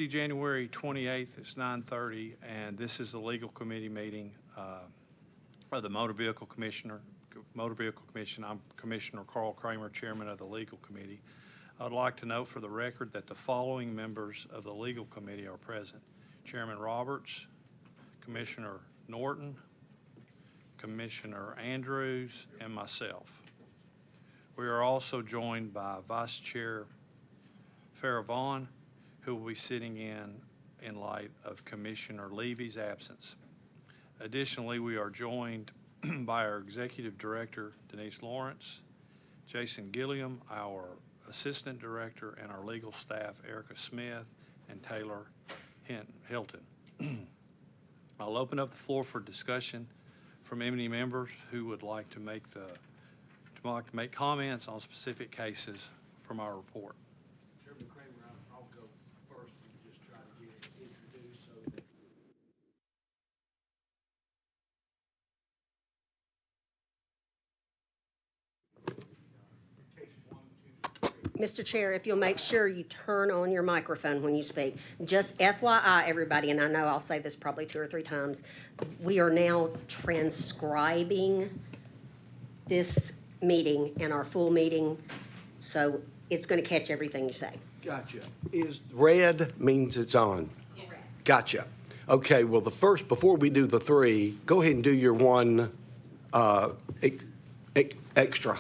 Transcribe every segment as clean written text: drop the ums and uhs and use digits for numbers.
Tuesday, January 28th, it's 9:30, and this is the legal committee meeting of the Motor Vehicle Commission. I'm Commissioner Carl Kramer, Chairman of the Legal Committee. I'd like to note for the record that the following members of the Legal Committee are present: Chairman Roberts, Commissioner Norton, Commissioner Andrews, and myself. We are also joined by Vice Chair Farrah Vaughn, who will be sitting in light of Commissioner Levy's absence. Additionally, we are joined by our Executive Director, Denise Lawrence, Jason Gilliam, our Assistant Director, and our legal staff, Erica Smith and Taylor Hilton. I'll open up the floor for discussion from any members who would like to make comments on specific cases from our report. Chairman Kramer, I'll go first and just try to get it introduced so that case 1, 2, 3. Mr. Chair, if you'll make sure you turn on your microphone when you speak. Just FYI, everybody, and I know I'll say this probably 2 or 3 times, we are now transcribing this meeting and our full meeting, so it's going to catch everything you say. Gotcha. Is red means it's on? Correct. Gotcha. Okay, well, before we do the 3, go ahead and do your one extra.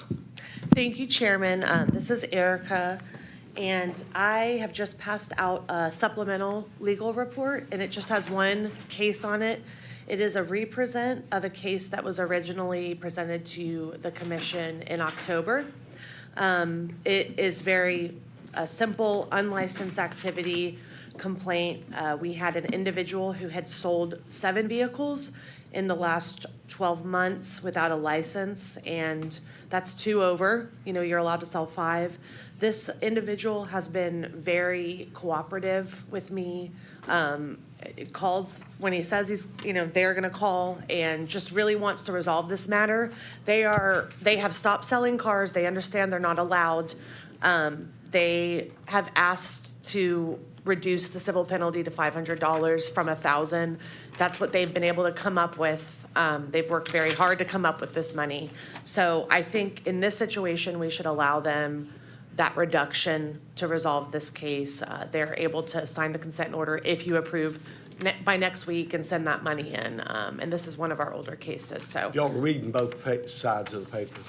Thank you, Chairman. This is Erica, and I have just passed out a supplemental legal report, and it just has one case on it. It is a represent of a case that was originally presented to the commission in October. It is very simple, unlicensed activity complaint. We had an individual who had sold 7 vehicles in the last 12 months without a license, and that's 2 over. You know, you're allowed to sell 5. This individual has been very cooperative with me. It calls when he says they're going to call, and just really wants to resolve this matter. They have stopped selling cars. They understand they're not allowed. They have asked to reduce the civil penalty to $500 from $1,000. That's what they've been able to come up with. They've worked very hard to come up with this money. So I think in this situation, we should allow them that reduction to resolve this case. They're able to sign the consent order if you approve by next week and send that money in. And this is one of our older cases. So Y'all are reading both sides of the paper.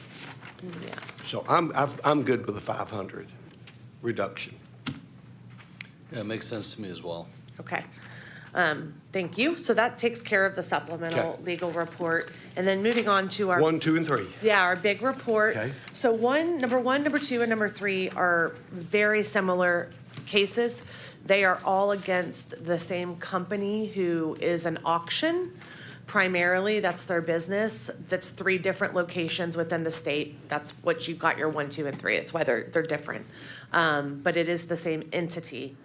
yeah. So I'm good with the 500 reduction. Yeah, it makes sense to me as well. Okay. Thank you. So that takes care of the supplemental Okay. legal report. And then moving on to our 1, 2, and 3. Yeah, our big report. Okay. So number 1, number 2, and number 3 are very similar cases. They are all against the same company who is an auction. Primarily, that's their business. That's 3 different locations within the state. That's what you've got your 1, 2, and 3. It's why they're different. But it is the same entity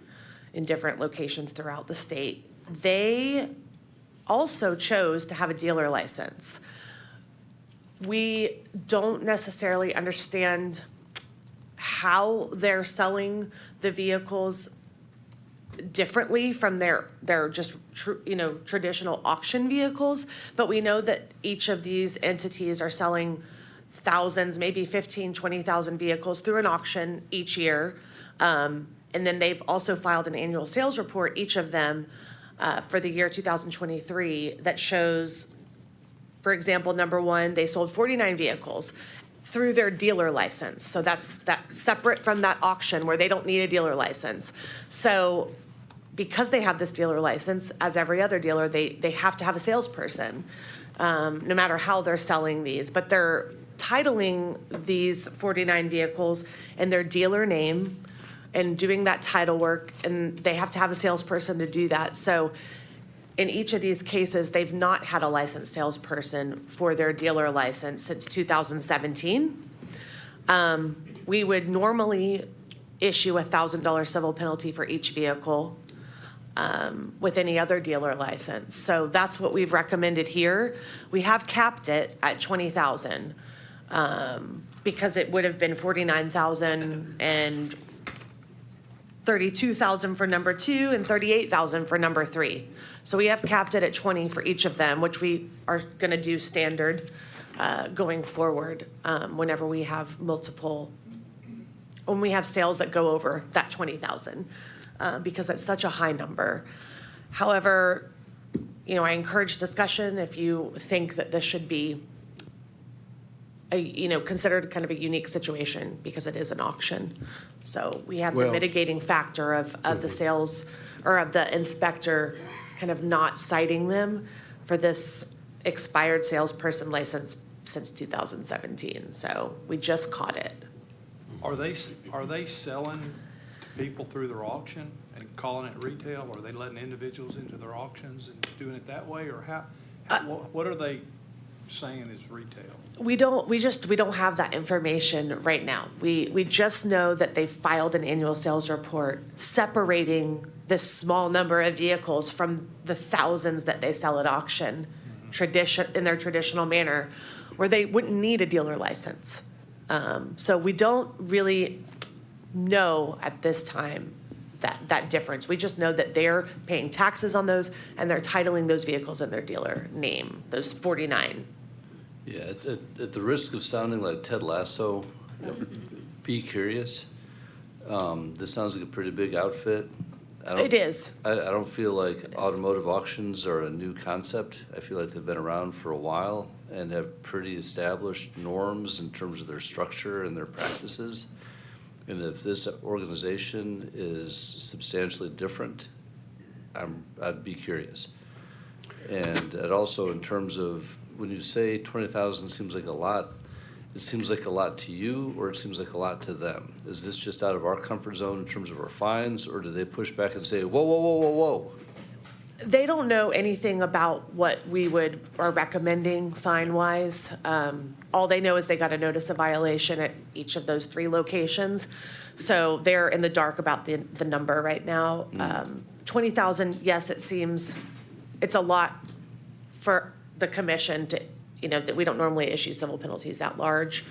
in different locations throughout the state. They also chose to have a dealer license. We don't necessarily understand how they're selling the vehicles differently from their just traditional auction vehicles, but we know that each of these entities are selling thousands, maybe 15, 20,000 vehicles through an auction each year. And then they've also filed an annual sales report, each of them, for the year 2023 that shows, for example, number 1, they sold 49 vehicles through their dealer license. So that's separate from that auction where they don't need a dealer license. So because they have this dealer license, as every other dealer, they have to have a salesperson, no matter how they're selling these. But they're titling these 49 vehicles in their dealer name and doing that title work, and they have to have a salesperson to do that. So in each of these cases, they've not had a licensed salesperson for their dealer license since 2017. We would normally issue a $1,000 civil penalty for each vehicle with any other dealer license. So that's what we've recommended here. We have capped it at $20,000 because it would have been $49,000 and 32,000 for number 2 and 38,000 for number 3. So we have capped it at 20 for each of them, which we are going to do standard going forward whenever we have when we have sales that go over that 20,000, because it's such a high number. However, I encourage discussion if you think that this should be considered kind of a unique situation because it is an auction. So we have the Well- mitigating factor of the sales or of the inspector kind of not citing them for this expired salesperson license since 2017. So we just caught it. Are they selling to people through their auction and calling it retail? Or are they letting individuals into their auctions and doing it that way? Or what are they saying is retail? We don't have that information right now. We just know that they filed an annual sales report separating this small number of vehicles from the thousands that they sell at auction in their traditional manner, where they wouldn't need a dealer license. So we don't really know at this time that difference. We just know that they're paying taxes on those and they're titling those vehicles in their dealer name, those 49. Yeah, at the risk of sounding like Ted Lasso, be curious. This sounds like a pretty big outfit. It is. I don't feel like It is. automotive auctions are a new concept. I feel like they've been around for a while and have pretty established norms in terms of their structure and their practices. And if this organization is substantially different, I'd be curious. And also in terms of, when you say 20,000 seems like a lot, it seems like a lot to you, or it seems like a lot to them? Is this just out of our comfort zone in terms of our fines, or do they push back and say, whoa, whoa, whoa, whoa, whoa? They don't know anything about what we are recommending fine-wise. All they know is they got a notice of violation at each of those 3 locations. So they're in the dark about the number right now. 20,000, yes, it's a lot for the commission to, that we don't normally issue civil penalties at large.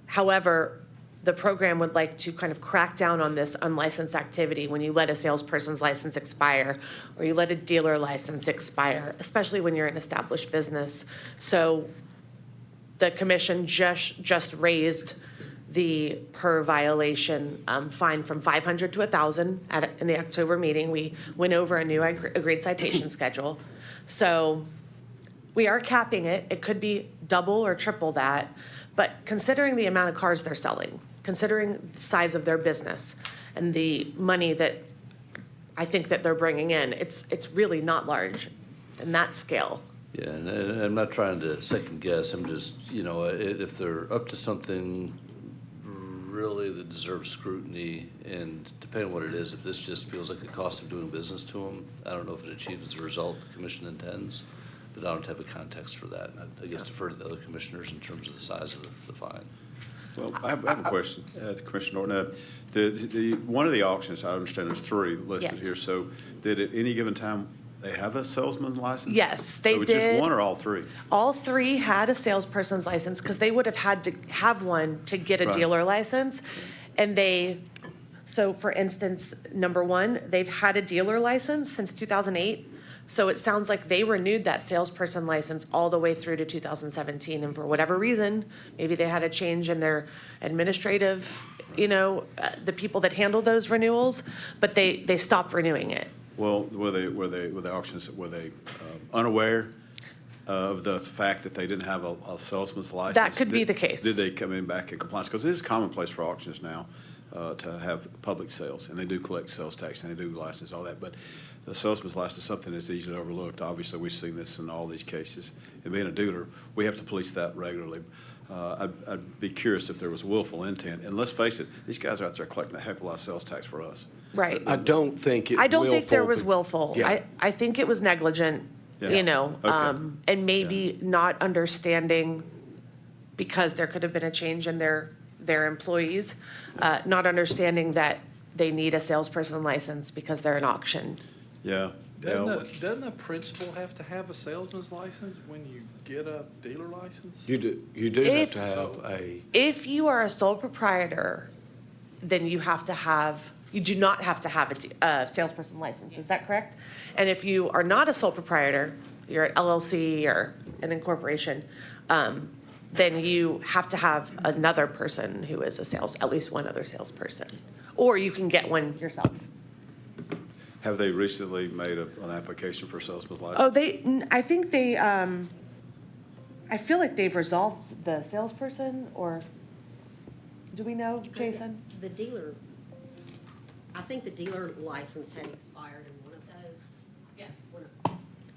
However, the program would like to kind of crack down on this unlicensed activity when you let a salesperson's license expire or you let a dealer license expire, especially when you're an established business. So the commission just raised the per violation fine from 500 to 1,000 in the October meeting. We went over a new agreed citation schedule. So we are capping it. It could be double or triple that. But considering the amount of cars they're selling, considering the size of their business and the money that I think that they're bringing in, it's really not large in that scale. Yeah, and I'm not trying to second guess, I'm just, if they're up to something really that deserves scrutiny, and depending on what it is, if this just feels like a cost of doing business to them, I don't know if it achieves the result the commission intends, but I don't have a context for that. And I guess defer to the other commissioners in terms of the size of the fine. Well, I have a question, Commissioner Norton. One of the auctions, I understand there's 3 listed Yes. here. So did at any given time, they have a salesman license? Yes, they So it's just did. one or all 3? All 3 had a salesperson's license because they would have had to have one to get a Right. dealer license. And so for instance, number 1, they've had a dealer license since 2008. So it sounds like they renewed that salesperson license all the way through to 2017. And for whatever reason, maybe they had a change in their administrative, the people that handle those renewals, but they stopped renewing it. Well, were the auctions, were they unaware of the fact that they didn't have a salesman's license? That could be the case. Did they come in back in compliance? Because it is commonplace for auctions now to have public sales, and they do collect sales tax, and they do license, all that. But the salesman's license is something that's easily overlooked. Obviously, we've seen this in all these cases. And being a dealer, we have to police that regularly. I'd be curious if there was willful intent. And let's face it, these guys are out there collecting a heck of a lot of sales tax for us. Right. I don't think it I don't think there willful, was but- willful. Yeah. I think it was negligent, Yeah. Okay. and maybe not understanding, because there could have been a change in their employees, not understanding that they need a salesperson license because they're an auction. Yeah. Doesn't the principal have to have a salesman's license when you get a dealer license? You do have If- to have a, If you are a sole proprietor, then you have to have You do not have to have a salesperson license, is that correct? And if you are not a sole proprietor, you're an LLC or an incorporation, then you have to have another person who is at least one other salesperson. Or you can get one yourself. Have they recently made an application for a salesman's license? Oh, I think they, I feel like they've resolved the salesperson, or, do we know, Jason? The dealer, I think the dealer license had expired in one of those. Yes.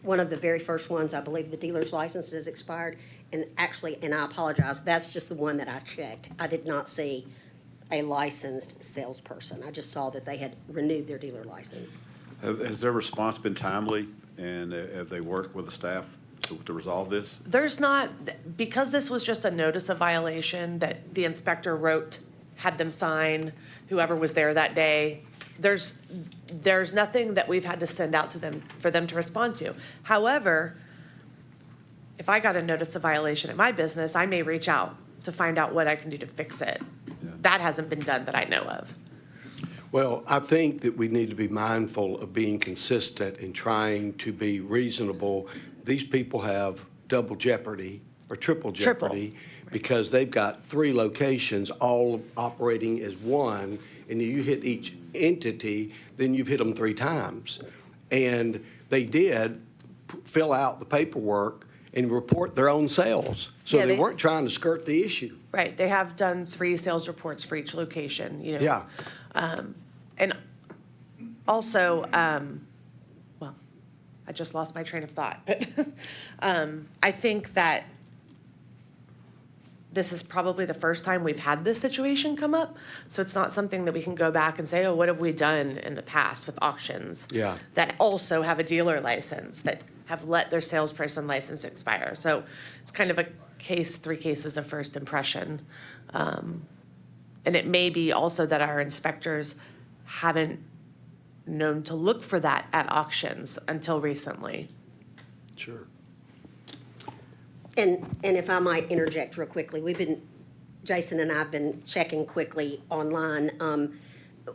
One of the very first ones, I believe the dealer's license has expired. And actually, and I apologize, that's just the one that I checked. I did not see a licensed salesperson. I just saw that they had renewed their dealer license. Has their response been timely, and have they worked with the staff to resolve this? There's not, because this was just a notice of violation that the inspector wrote, had them sign, whoever was there that day, there's nothing that we've had to send out to them for them to respond to. However, if I got a notice of violation at my business, I may reach out to find out what I can do to fix it. Yeah. That hasn't been done that I know of. Well, I think that we need to be mindful of being consistent and trying to be reasonable. These people have double jeopardy or triple jeopardy because they've got 3 locations all operating as one, and you hit each entity, then you've hit them 3 times. And they did fill out the paperwork and report their own sales. So Yeah, they they- weren't trying to skirt the issue. Right, they have done 3 sales reports for each location, you know. Yeah. And also, well, I just lost my train of thought, but I think that this is probably the first time we've had this situation come up. So it's not something that we can go back and say, oh, what have we done in the past with auctions? Yeah. That also have a dealer license, that have let their salesperson license expire. So it's kind of a 3 cases of first impression. And it may be also that our inspectors haven't known to look for that at auctions until recently. Sure. And if I might interject real quickly, Jason and I have been checking quickly online.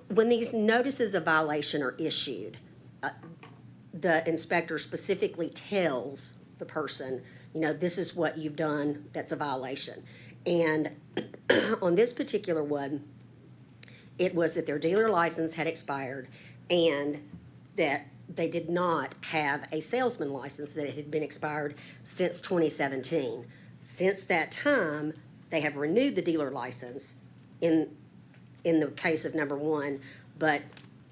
When these notices of violation are issued, the inspector specifically tells the person, this is what you've done that's a violation. And on this particular one, it was that their dealer license had expired and that they did not have a salesman license, that it had been expired since 2017. Since that time, they have renewed the dealer license in the case of number 1, but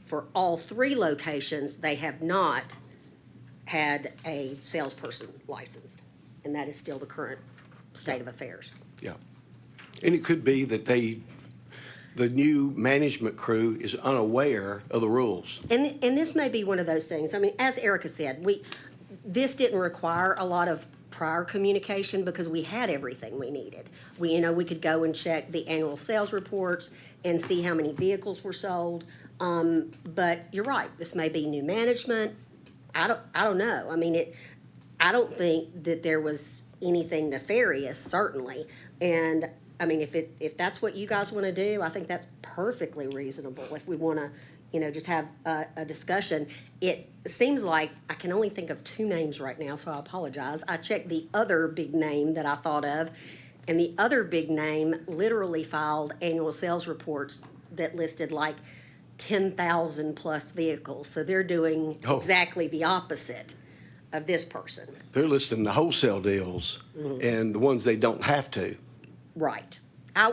for all 3 locations, they have not had a salesperson licensed. And that is still the current state of affairs. Yeah. And it could be that the new management crew is unaware of the rules. And this may be one of those things. I mean, as Erica said, this didn't require a lot of prior communication because we had everything we needed. We could go and check the annual sales reports and see how many vehicles were sold. But you're right, this may be new management. I don't know. I mean, I don't think that there was anything nefarious, certainly. And I mean, if that's what you guys want to do, I think that's perfectly reasonable. If we want to, just have a discussion. It seems like I can only think of 2 names right now, so I apologize. I checked the other big name that I thought of, and the other big name literally filed annual sales reports that listed like 10,000 plus vehicles. So they're doing exactly the opposite of this person. They're listing the wholesale deals and the ones they don't have to. Right.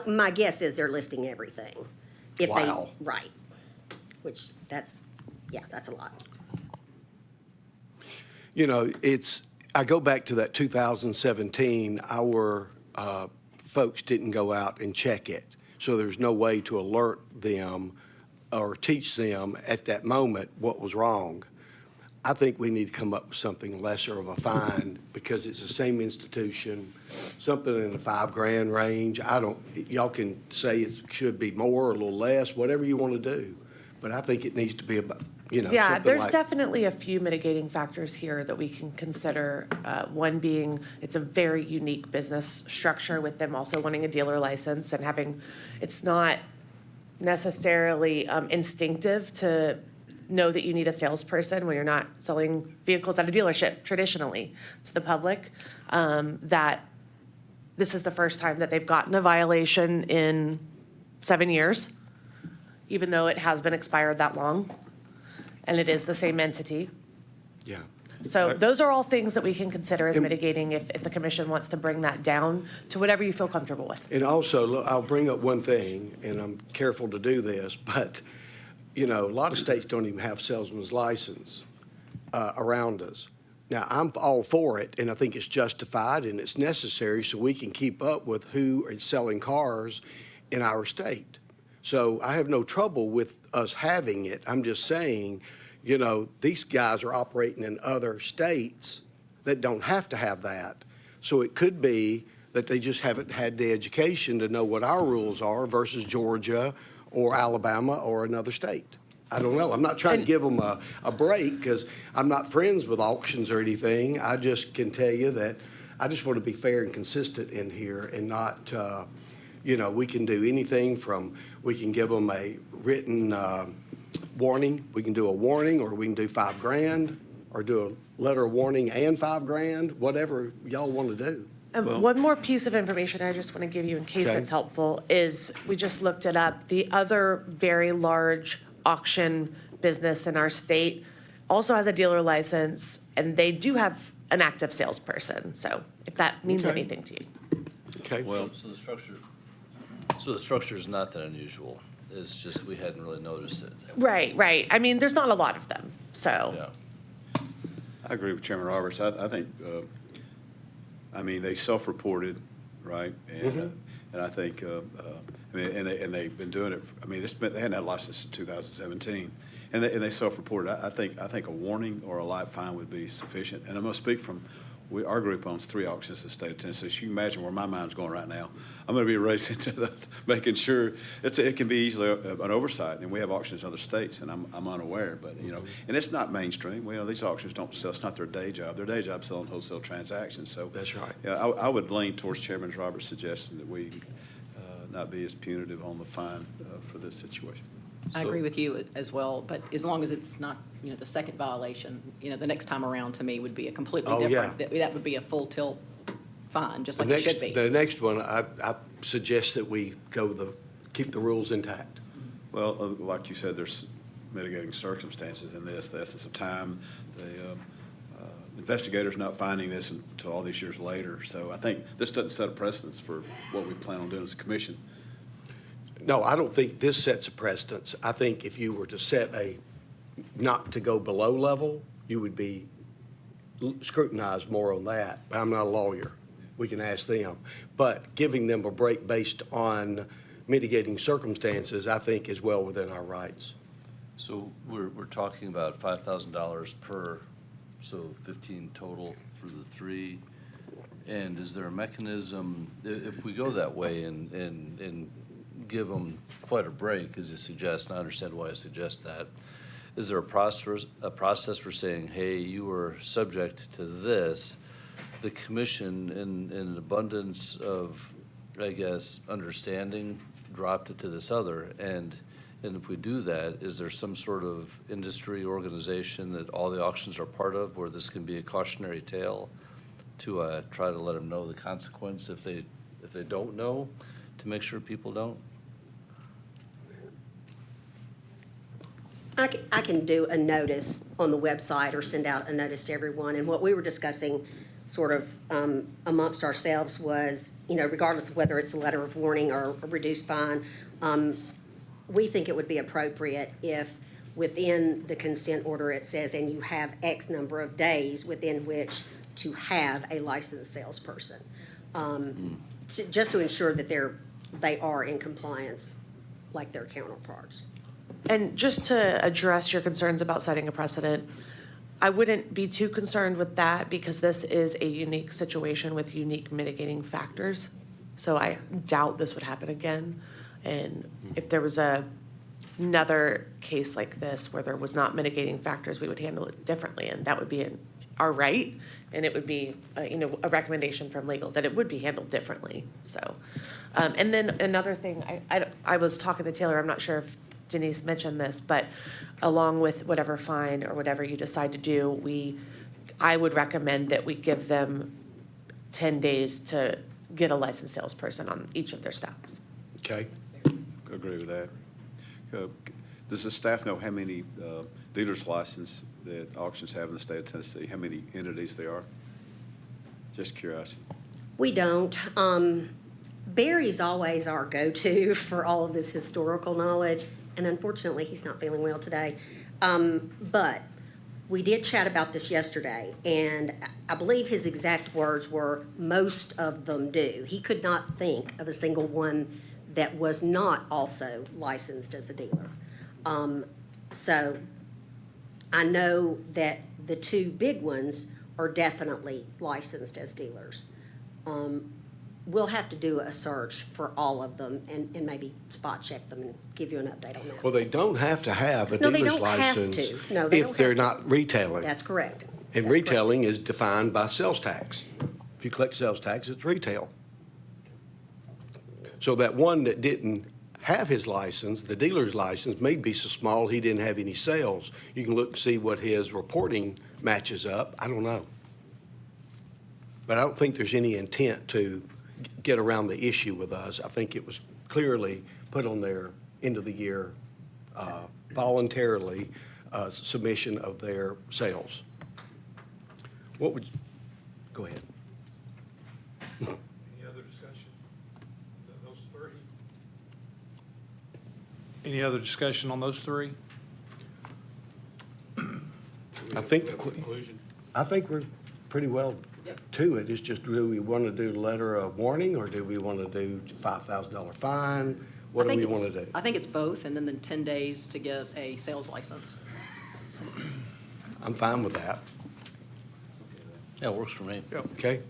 My guess is they're listing everything. Wow. Right. Which that's a lot. I go back to that 2017, our folks didn't go out and check it. So there's no way to alert them or teach them at that moment what was wrong. I think we need to come up with something lesser of a fine because it's the same institution, something in the $5,000 range. Y'all can say it should be more or a little less, whatever you want to do. But I think it needs to be about, Yeah, something there's like- definitely a few mitigating factors here that we can consider. One being, it's a very unique business structure with them also wanting a dealer license and having, it's not necessarily instinctive to know that you need a salesperson when you're not selling vehicles at a dealership traditionally to the public, that this is the first time that they've gotten a violation in 7 years, even though it has been expired that long, and it is the same entity. Yeah. So those are all things that we can consider as mitigating if the commission wants to bring that down to whatever you feel comfortable with. And also, look, I'll bring up one thing, and I'm careful to do this, but, you know, a lot of states don't even have salesman's license around us. Now, I'm all for it, and I think it's justified and it's necessary so we can keep up with who is selling cars in our state. So I have no trouble with us having it. I'm just saying, you know, these guys are operating in other states that don't have to have that. So it could be that they just haven't had the education to know what our rules are versus Georgia or Alabama or another state. I don't know. I'm not trying to give them a break because I'm not friends with auctions or anything. I just can tell you that I just want to be fair and consistent in here and not, you know, we can do anything from, we can give them a written warning. We can do a warning, or we can do $5,000, or do a letter of warning and $5,000, whatever y'all want to do. One more piece of information I just want to give you in case Okay. it's helpful is, we just looked it up, the other very large auction business in our state also has a dealer license, and they do have an active salesperson, so if that means Okay. anything to you. Okay? Well, so the structure is not that unusual. It's just we hadn't really noticed it. Right. I mean, there's not a lot of them, so. Yeah. I agree with Chairman Roberts. I think, I mean, they self-reported, right? And I think, I mean, and they've been doing it, I mean, they hadn't had a license in 2017. And they self-reported. I think a warning or a live fine would be sufficient. And I'm going to speak from, our group owns 3 auctions in the state of Tennessee. So you can imagine where my mind's going right now. I'm going to be racing to making sure, it can be easily an oversight. And we have auctions in other states, and I'm unaware. But, you know, and it's not mainstream. Well, these auctions don't sell, it's not their day job. Their day job's selling wholesale transactions. So That's right. Yeah, I would lean towards Chairman Roberts' suggestion that we not be as punitive on the fine for this situation. I agree with you as well, but as long as it's not, you know, the second violation, you know, the next time around to me would be a completely Oh, different. yeah. That would be a full tilt fine, just like The it should be. next one, I suggest that we keep the rules intact. Well, like you said, there's mitigating circumstances in this, the essence of time, the investigators not finding this until all these years later. So I think this doesn't set a precedence for what we plan on doing as a commission. No, I don't think this sets a precedence. I think if you were to set not to go below level, you would be scrutinized more on that. But I'm not a lawyer. We can ask them. But giving them a break based on mitigating circumstances, I think is well within our rights. So we're talking about $5,000 per, so 15 total for the 3. And is there a mechanism, if we go that way and give them quite a break, as you suggest, and I understand why I suggest that, is there a process for saying, hey, you were subject to this? The commission, in an abundance of, I guess, understanding, dropped it to this other. And if we do that, is there some sort of industry organization that all the auctions are part of where this can be a cautionary tale to try to let them know the consequence if they don't know, to make sure people don't? I can do a notice on the website or send out a notice to everyone. And what we were discussing sort of amongst ourselves was, you know, regardless of whether it's a letter of warning or a reduced fine, we think it would be appropriate if within the consent order it says, and you have X number of days within which to have a licensed salesperson, just to ensure that they are in compliance like their counterparts. And just to address your concerns about setting a precedent, I wouldn't be too concerned with that because this is a unique situation with unique mitigating factors. So I doubt this would happen again. And if there was another case like this where there was not mitigating factors, we would handle it differently. And that would be are right, and it would be, a recommendation from legal that it would be handled differently, so. And then another thing, I was talking to Taylor, I'm not sure if Denise mentioned this, but along with whatever fine or whatever you decide to do, I would recommend that we give them 10 days to get a licensed salesperson on each of their stops. Okay? Agree with that. Does the staff know how many dealers licensed that auctions have in the state of Tennessee? How many entities there are? Just curiosity. We don't. Barry's always our go-to for all of this historical knowledge, and unfortunately, he's not feeling well today. But we did chat about this yesterday, and I believe his exact words were, most of them do. He could not think of a single one that was not also licensed as a dealer. So I know that the two big ones are definitely licensed as dealers. We'll have to do a search for all of them and maybe spot check them and give you an update on that. Well, they don't have to have a No, they dealer's don't have license to. No, they don't if they're have to. not retailing. That's correct. And That's correct. retailing is defined by sales tax. If you collect sales tax, it's retail. So that one that didn't have his license, the dealer's license, may be so small he didn't have any sales. You can look to see what his reporting matches up. I don't know. But I don't think there's any intent to get around the issue with us. I think it was clearly put on their end of the year voluntarily submission of their sales. What would, go ahead. Any other discussion? Those three? Any other discussion on those three? I think, I think we're pretty well to it. It's just, do we want to do letter of warning, or do we want to do $5,000 fine? What do we want to do? I think it's both, and then the 10 days to get a sales license. I'm fine with that. Yeah, it works for me. Okay?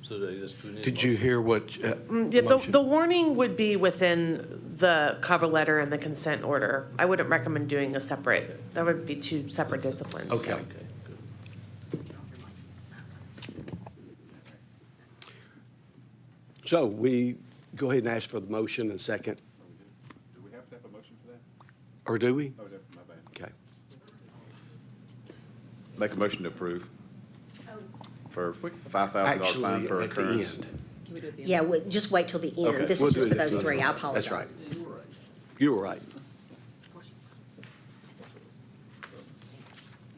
So I guess do we need a Did you motion? hear what? Yeah, motion? the warning would be within the cover letter and the consent order. I wouldn't recommend doing a separate, that would be two separate disciplines. Okay. Okay, good. So we go ahead and ask for the motion and second, Do we have to have a motion for that? or do we? Oh, my bad. Okay. Make a motion to approve for $5,000 fine Actually, per at the occurrence. end. Can we do it at the end? Yeah, just wait till the Okay. end. This We'll is do just it for at those the three. I end. apologize. That's right. You were right.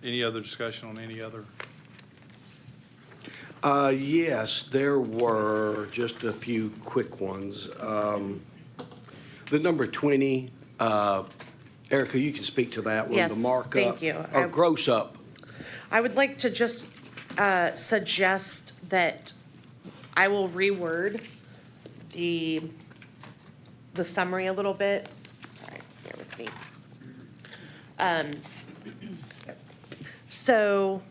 Any other discussion on any other? Yes, there were just a few quick ones. The number 20, Erica, you can speak to that one. Yes, The markup. thank you. Or gross up. I would like to just suggest that I will reword the summary a little bit. Sorry, bear with me. So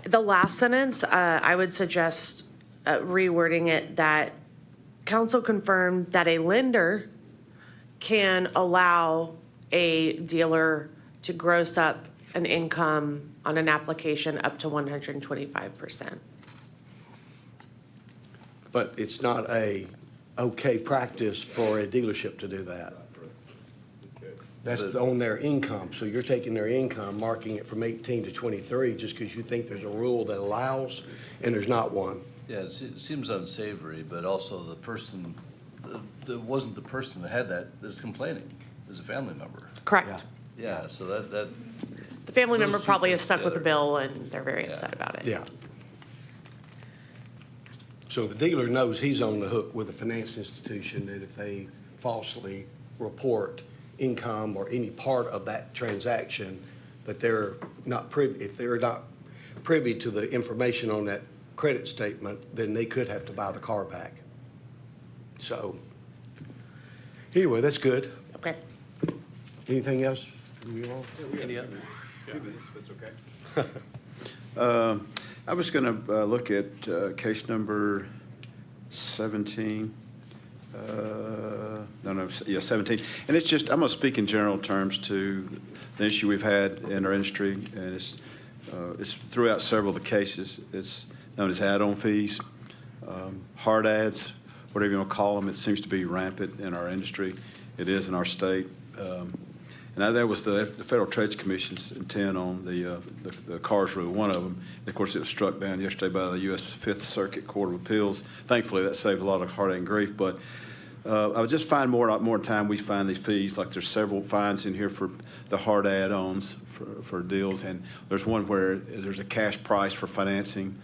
the last sentence, I would suggest rewording it that council confirmed that a lender can allow a dealer to gross up an income on an application up to 125%. But it's not a okay practice for a dealership to do that. That's on their income. So you're taking their income, marking it from 18 to 23, just because you think there's a rule that allows, and there's not one. Yeah, it seems unsavory, but also the person, that wasn't the person that had that that's complaining, is a family member. Correct. Yeah, so that, The family Those member two probably is things stuck with the together. bill and they're very Yeah. upset about it. Yeah. So the dealer knows he's on the hook with a finance institution, that if they falsely report income or any part of that transaction, that they're not privy, if they're not privy to the information on that credit statement, then they could have to buy the car back. So, anyway, that's good. Okay. Anything else from you all? Any other? I was going to look at case number 17. Yeah, 17. And it's just, I'm going to speak in general terms to the issue we've had in our industry, and it's throughout several of the cases. It's known as add-on fees, hard ads, whatever you want to call them. It seems to be rampant in our industry. It is in our state. And that was the Federal Trade Commission's intent on the CARS rule, one of them. And of course, it was struck down yesterday by the U.S. Fifth Circuit Court of Appeals. Thankfully, that saved a lot of heartache and grief. But I would just find more time we find these fees, like there's several fines in here for the hard add-ons for deals. And there's one where there's a cash price for financing.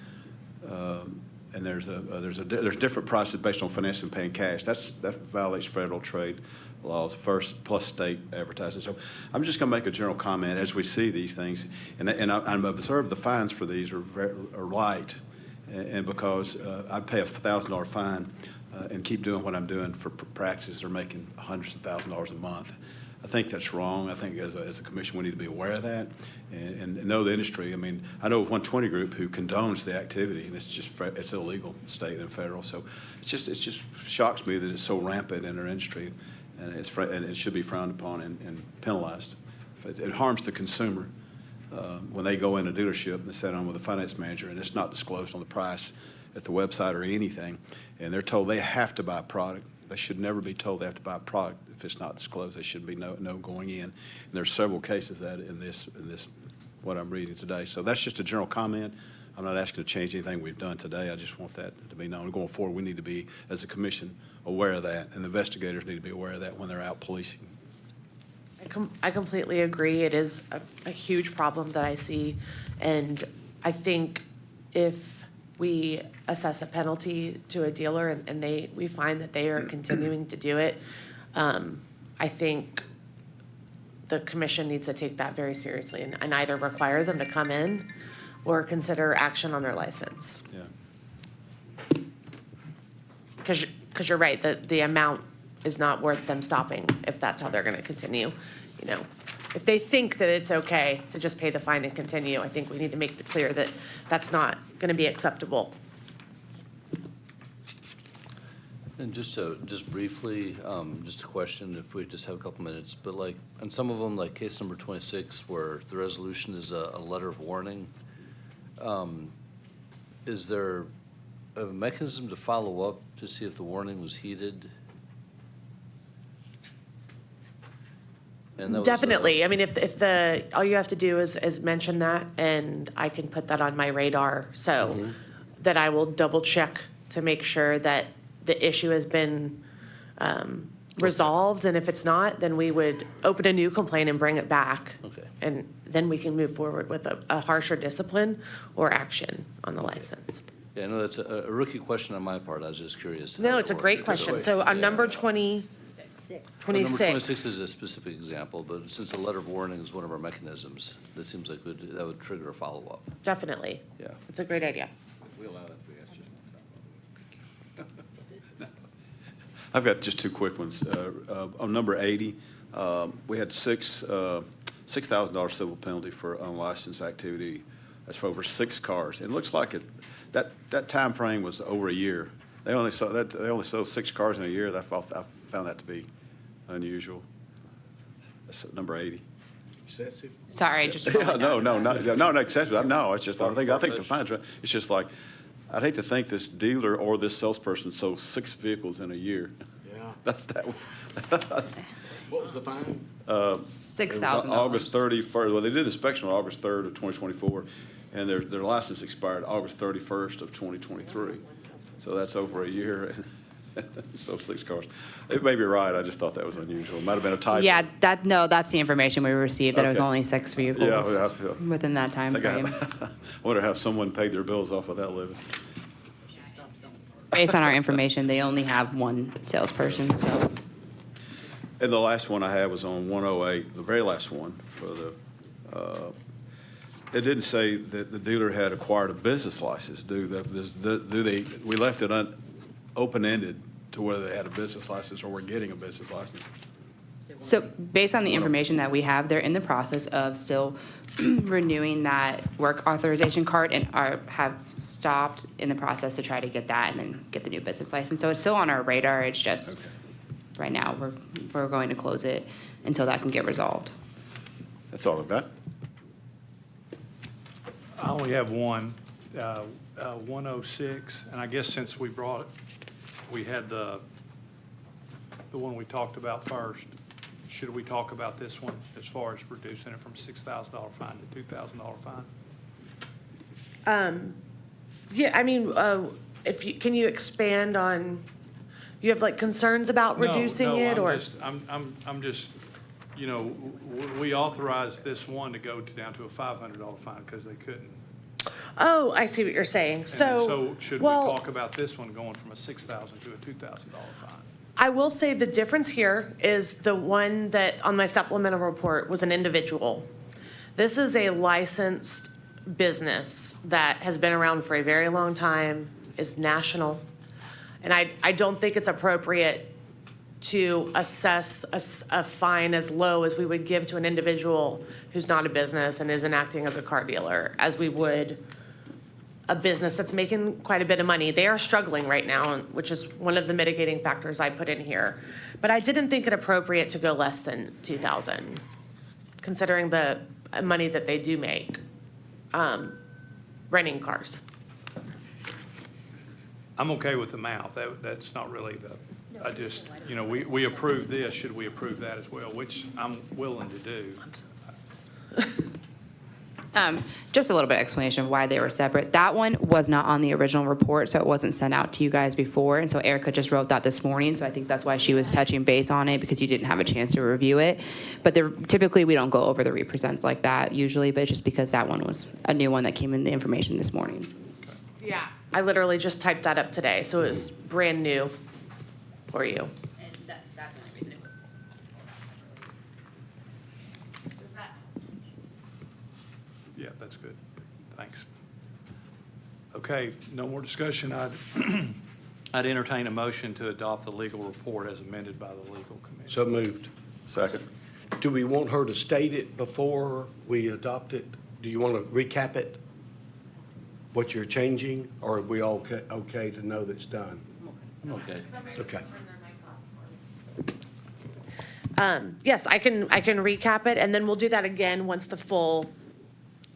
And there's different prices based on financing and paying cash. That violates federal trade laws first, plus state advertising. So I'm just going to make a general comment as we see these things, and I've observed the fines for these are light, and because I'd pay a $1,000 fine and keep doing what I'm doing for practices that are making hundreds of thousands of dollars a month. I think that's wrong. I think as a commission we need to be aware of that and know the industry. I mean, I know of 120 Group who condones the activity, and it's illegal, state and federal. So it just shocks me that it's so rampant in our industry. And it should be frowned upon and penalized. It harms the consumer when they go in a dealership and they sit down with a finance manager and it's not disclosed on the price at the website or anything, and they're told they have to buy a product. They should never be told they have to buy a product if it's not disclosed. There should be no going in. And there's several cases of that in this what I'm reading today. So that's just a general comment. I'm not asking to change anything we've done today. I just want that to be known. Going forward, we need to be, as a commission, aware of that, and the investigators need to be aware of that when they're out policing. I completely agree. It is a huge problem that I see, and I think if we assess a penalty to a dealer and we find that they are continuing to do it, I think the commission needs to take that very seriously and either require them to come in or consider action on their license. Yeah. Because you're right, the amount is not worth them stopping if that's how they're gonna continue, you know. If they think that it's okay to just pay the fine and continue, I think we need to make it clear that that's not gonna be acceptable. And just briefly, just a question, if we just have a couple minutes, but like, on some of them, like case number 26, where the resolution is a letter of warning, is there a mechanism to follow up to see if the warning was heeded? And that was, Definitely, I mean, if all you have to do is mention that, and I can put that on my radar, so that I will double check to make sure that the issue has been resolved, and if it's not, then we would open a new complaint and bring it back. Okay. And then we can move forward with a harsher discipline or action on the license. Yeah, I know that's a rookie question on my part, I was just curious. No, how it's a that great worked. question. So on number 26. Well, number 26 is a specific example, but since a letter of warning is one of our mechanisms, that seems like that would trigger a follow-up. Definitely. Yeah. It's a great idea. We allow that to be asked just one time. I've got just two quick ones. On number 80, we had $6,000 civil penalty for unlicensed activity. That's for over 6 cars. It looks like that time frame was over a year. They only sold 6 cars in a year. I found that to be unusual. That's number 80. Excessive. Sorry, just. Yeah, not excessive. No, it's just, I think the fine's right. It's just like, I'd hate to think this dealer or this salesperson sold 6 vehicles in a year. Yeah. That was. What was the fine? $6,000. August 31st. Well, they did inspection on August 3rd of 2024, and their license expired August 31st of 2023. So that's over a year. So 6 cars. It may be right. I just thought that was unusual. It might have been a typo. Yeah, that's the information we received, that it was Okay. only 6 vehicles Yeah, within that time frame. I wonder how someone paid their bills off of that living. Based on our information, they only have one salesperson, so. And the last one I had was on 108, the very last one for it didn't say that the dealer had acquired a business license. We left it open-ended to whether they had a business license or were getting a business license. So So based on the information that we have, they're in the process of still renewing that work authorization card and have stopped in the process to try to get that and then get the new business license. So it's still on our radar. It's just, right now, we're going to close it until that can get resolved. That's all I've got. I only have one, 106, and I guess since we brought it, we had the one we talked about first. Should we talk about this one as far as reducing it from $6,000 fine to $2,000 fine? Yeah, I mean, can you expand on, you have like concerns about reducing it, or? I'm just, you know, we authorized this one to go down to a $500 fine because they couldn't. Oh, I see what you're saying. And So, should we well, talk about this one going from a $6,000 to a $2,000 fine? I will say the difference here is the one that on my supplemental report was an individual. This is a licensed business that has been around for a very long time, is national. And I don't think it's appropriate to assess a fine as low as we would give to an individual who's not a business and isn't acting as a car dealer, as we would a business that's making quite a bit of money. They are struggling right now, which is one of the mitigating factors I put in here. But I didn't think it appropriate to go less than 2,000, considering the money that they do make renting cars. I'm okay with the amount. That's not really I just, you know, we approved this. Should we approve that as well, which I'm willing to do. Just a little bit of explanation of why they were separate. That one was not on the original report, so it wasn't sent out to you guys before. And so Erica just wrote that this morning, so I think that's why she was touching base on it, because you didn't have a chance to review it. But typically, we don't go over the represents like that usually, but just because that one was a new one that came in the information this morning. Yeah. I literally just typed that up today, so it was brand new for you. And that's the only reason it was. Yeah, that's good. Thanks. Okay, no more discussion. I'd entertain a motion to adopt the legal report as amended by the legal committee. So moved. Second. Do we want her to state it before we adopt it? Do you want to recap it? What you're changing, or are we all okay to know that's done? Okay. Okay. Yes, I can recap it, and then we'll do that again once the full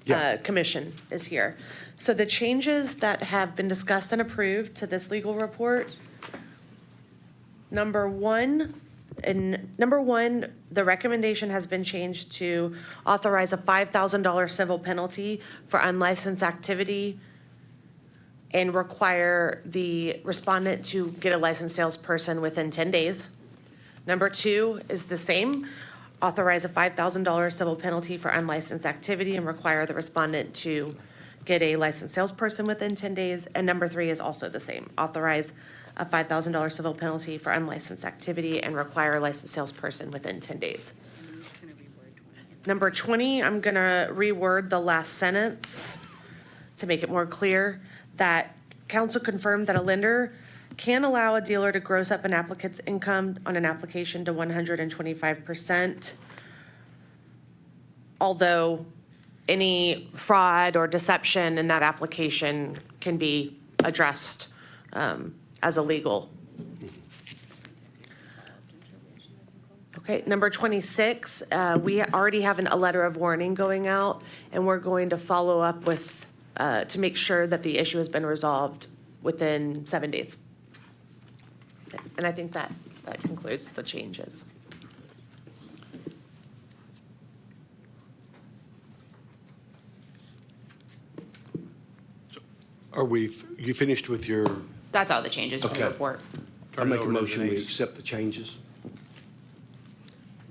Yeah. commission is here. So the changes that have been discussed and approved to this legal report, number one, the recommendation has been changed to authorize a $5,000 civil penalty for unlicensed activity and require the respondent to get a licensed salesperson within 10 days. Number two is the same, authorize a $5,000 civil penalty for unlicensed activity and require the respondent to get a licensed salesperson within 10 days. And number three is also the same, authorize a $5,000 civil penalty for unlicensed activity and require a licensed salesperson within 10 days. Number 20, I'm gonna reword the last sentence to make it more clear that council confirmed that a lender can allow a dealer to gross up an applicant's income on an application to 125%, although any fraud or deception in that application can be addressed as illegal. Okay, number 26, we already have a letter of warning going out, and we're going to follow up with, to make sure that the issue has been resolved within 7 days. And I think that concludes the changes. You finished with your, That's all the changes from the Okay. report. I Turn it make a over to motion, we Denise. accept the changes?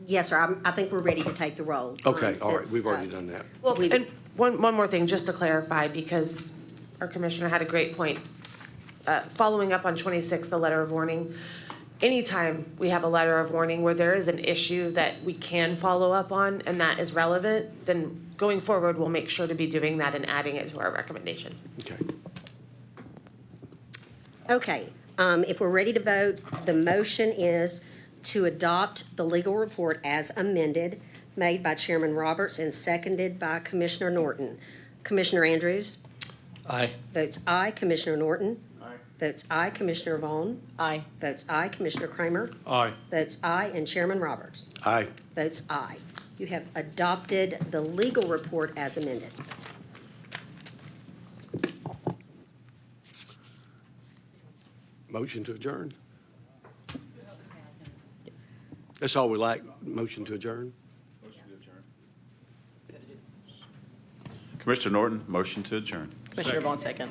Yes, sir, I think we're ready to take the roll. Okay, all right, since, we've already done that. Well, We- and one more thing, just to clarify, because our commissioner had a great point. Following up on 26, the letter of warning, anytime we have a letter of warning where there is an issue that we can follow up on and that is relevant, then going forward, we'll make sure to be doing that and adding it to our recommendation. Okay. Okay, if we're ready to vote, the motion is to adopt the legal report as amended, made by Chairman Roberts and seconded by Commissioner Norton. Commissioner Andrews? Aye. Votes aye. Commissioner Norton? Aye. Votes aye. Commissioner Vaughn? Aye. Votes aye. Commissioner Kramer? Aye. Votes aye. And Chairman Roberts? Aye. Votes aye. You have adopted the legal report as amended. Motion to adjourn. That's all we like, motion to adjourn. Commissioner Norton, motion to adjourn. Commissioner Vaughn, second.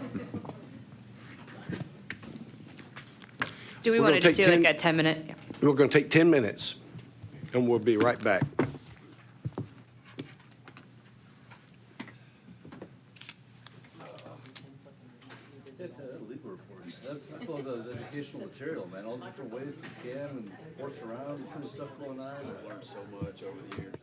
Do we We're want to gonna just do take like 10 a 10-minute? We're going to take 10 minutes, and we'll be right back. Legal reports, that's all those educational material, man, all different ways to scam and horse around, and some stuff going on. I've learned so much over the years.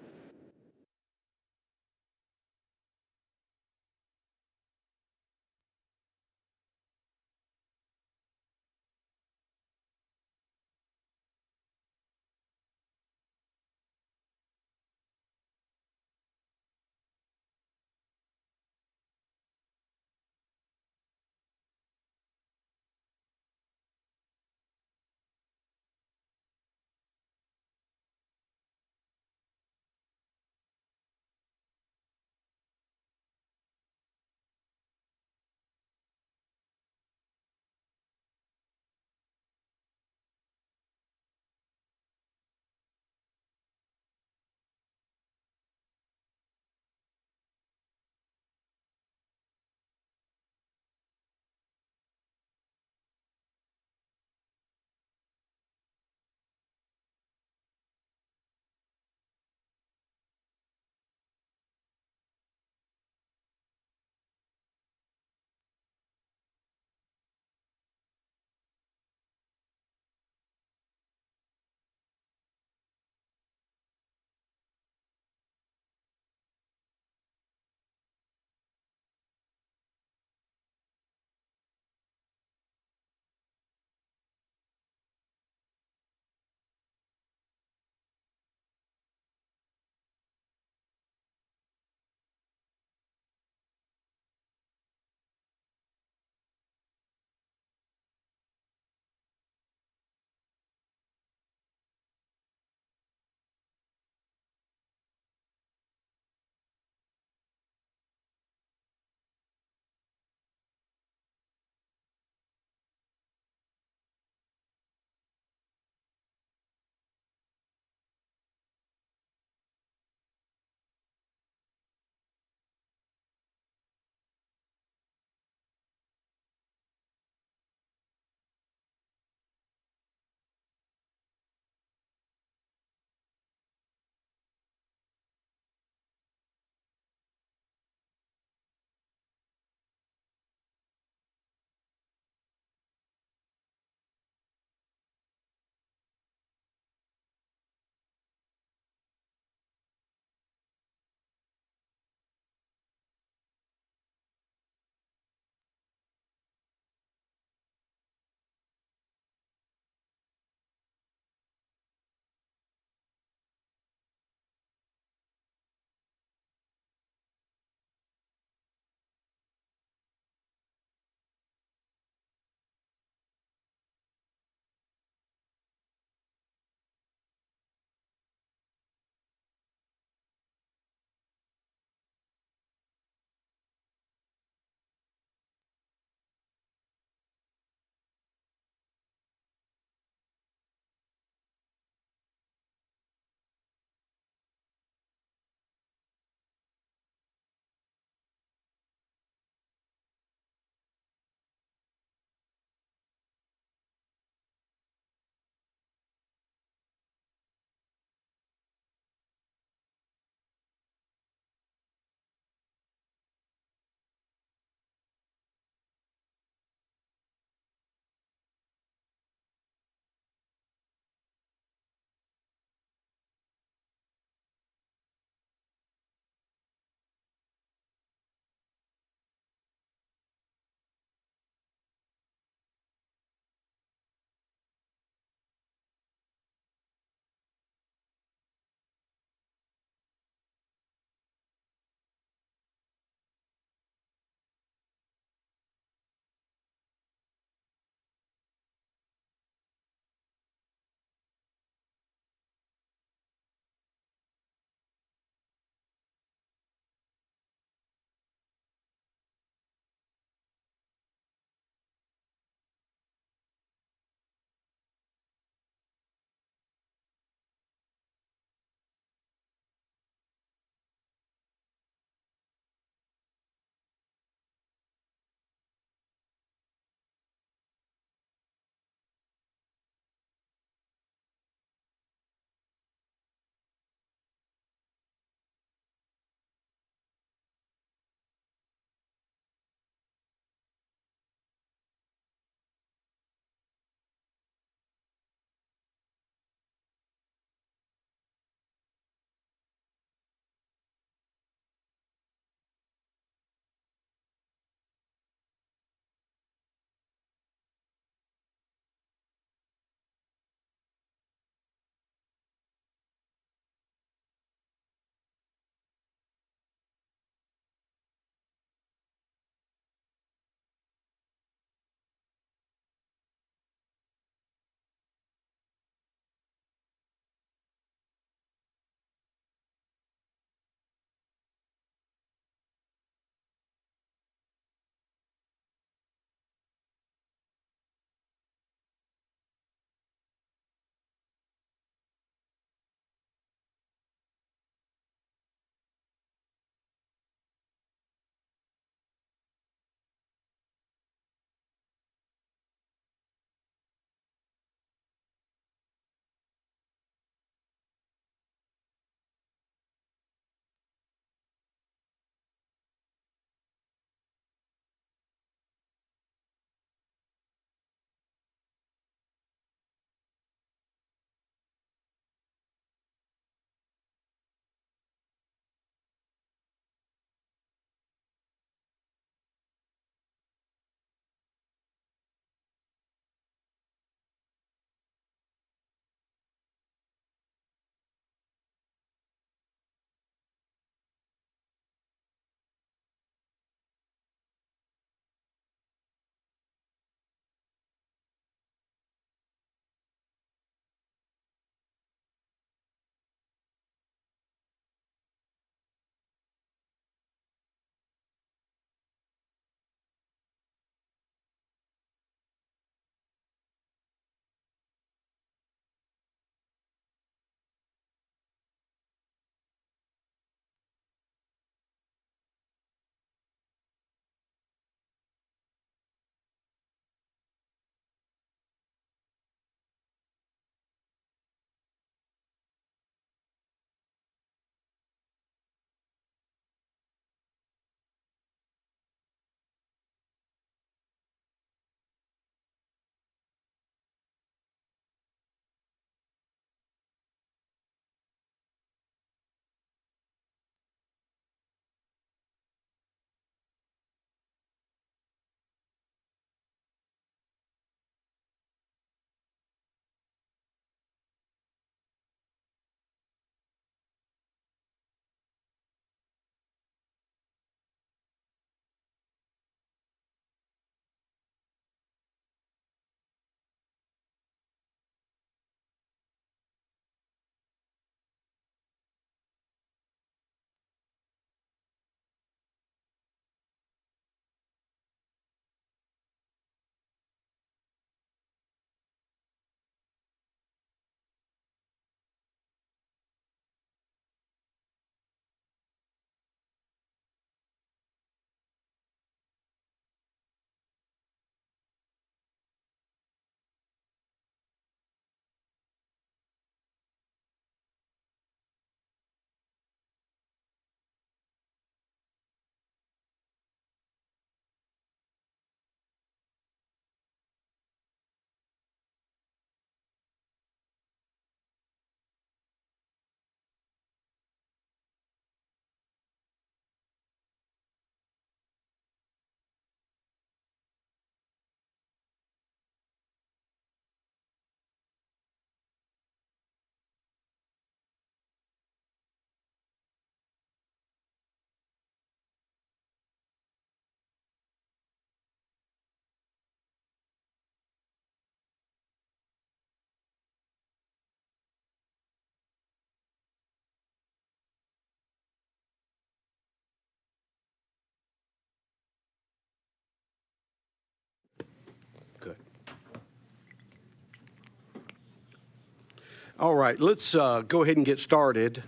All right, let's go ahead and get started.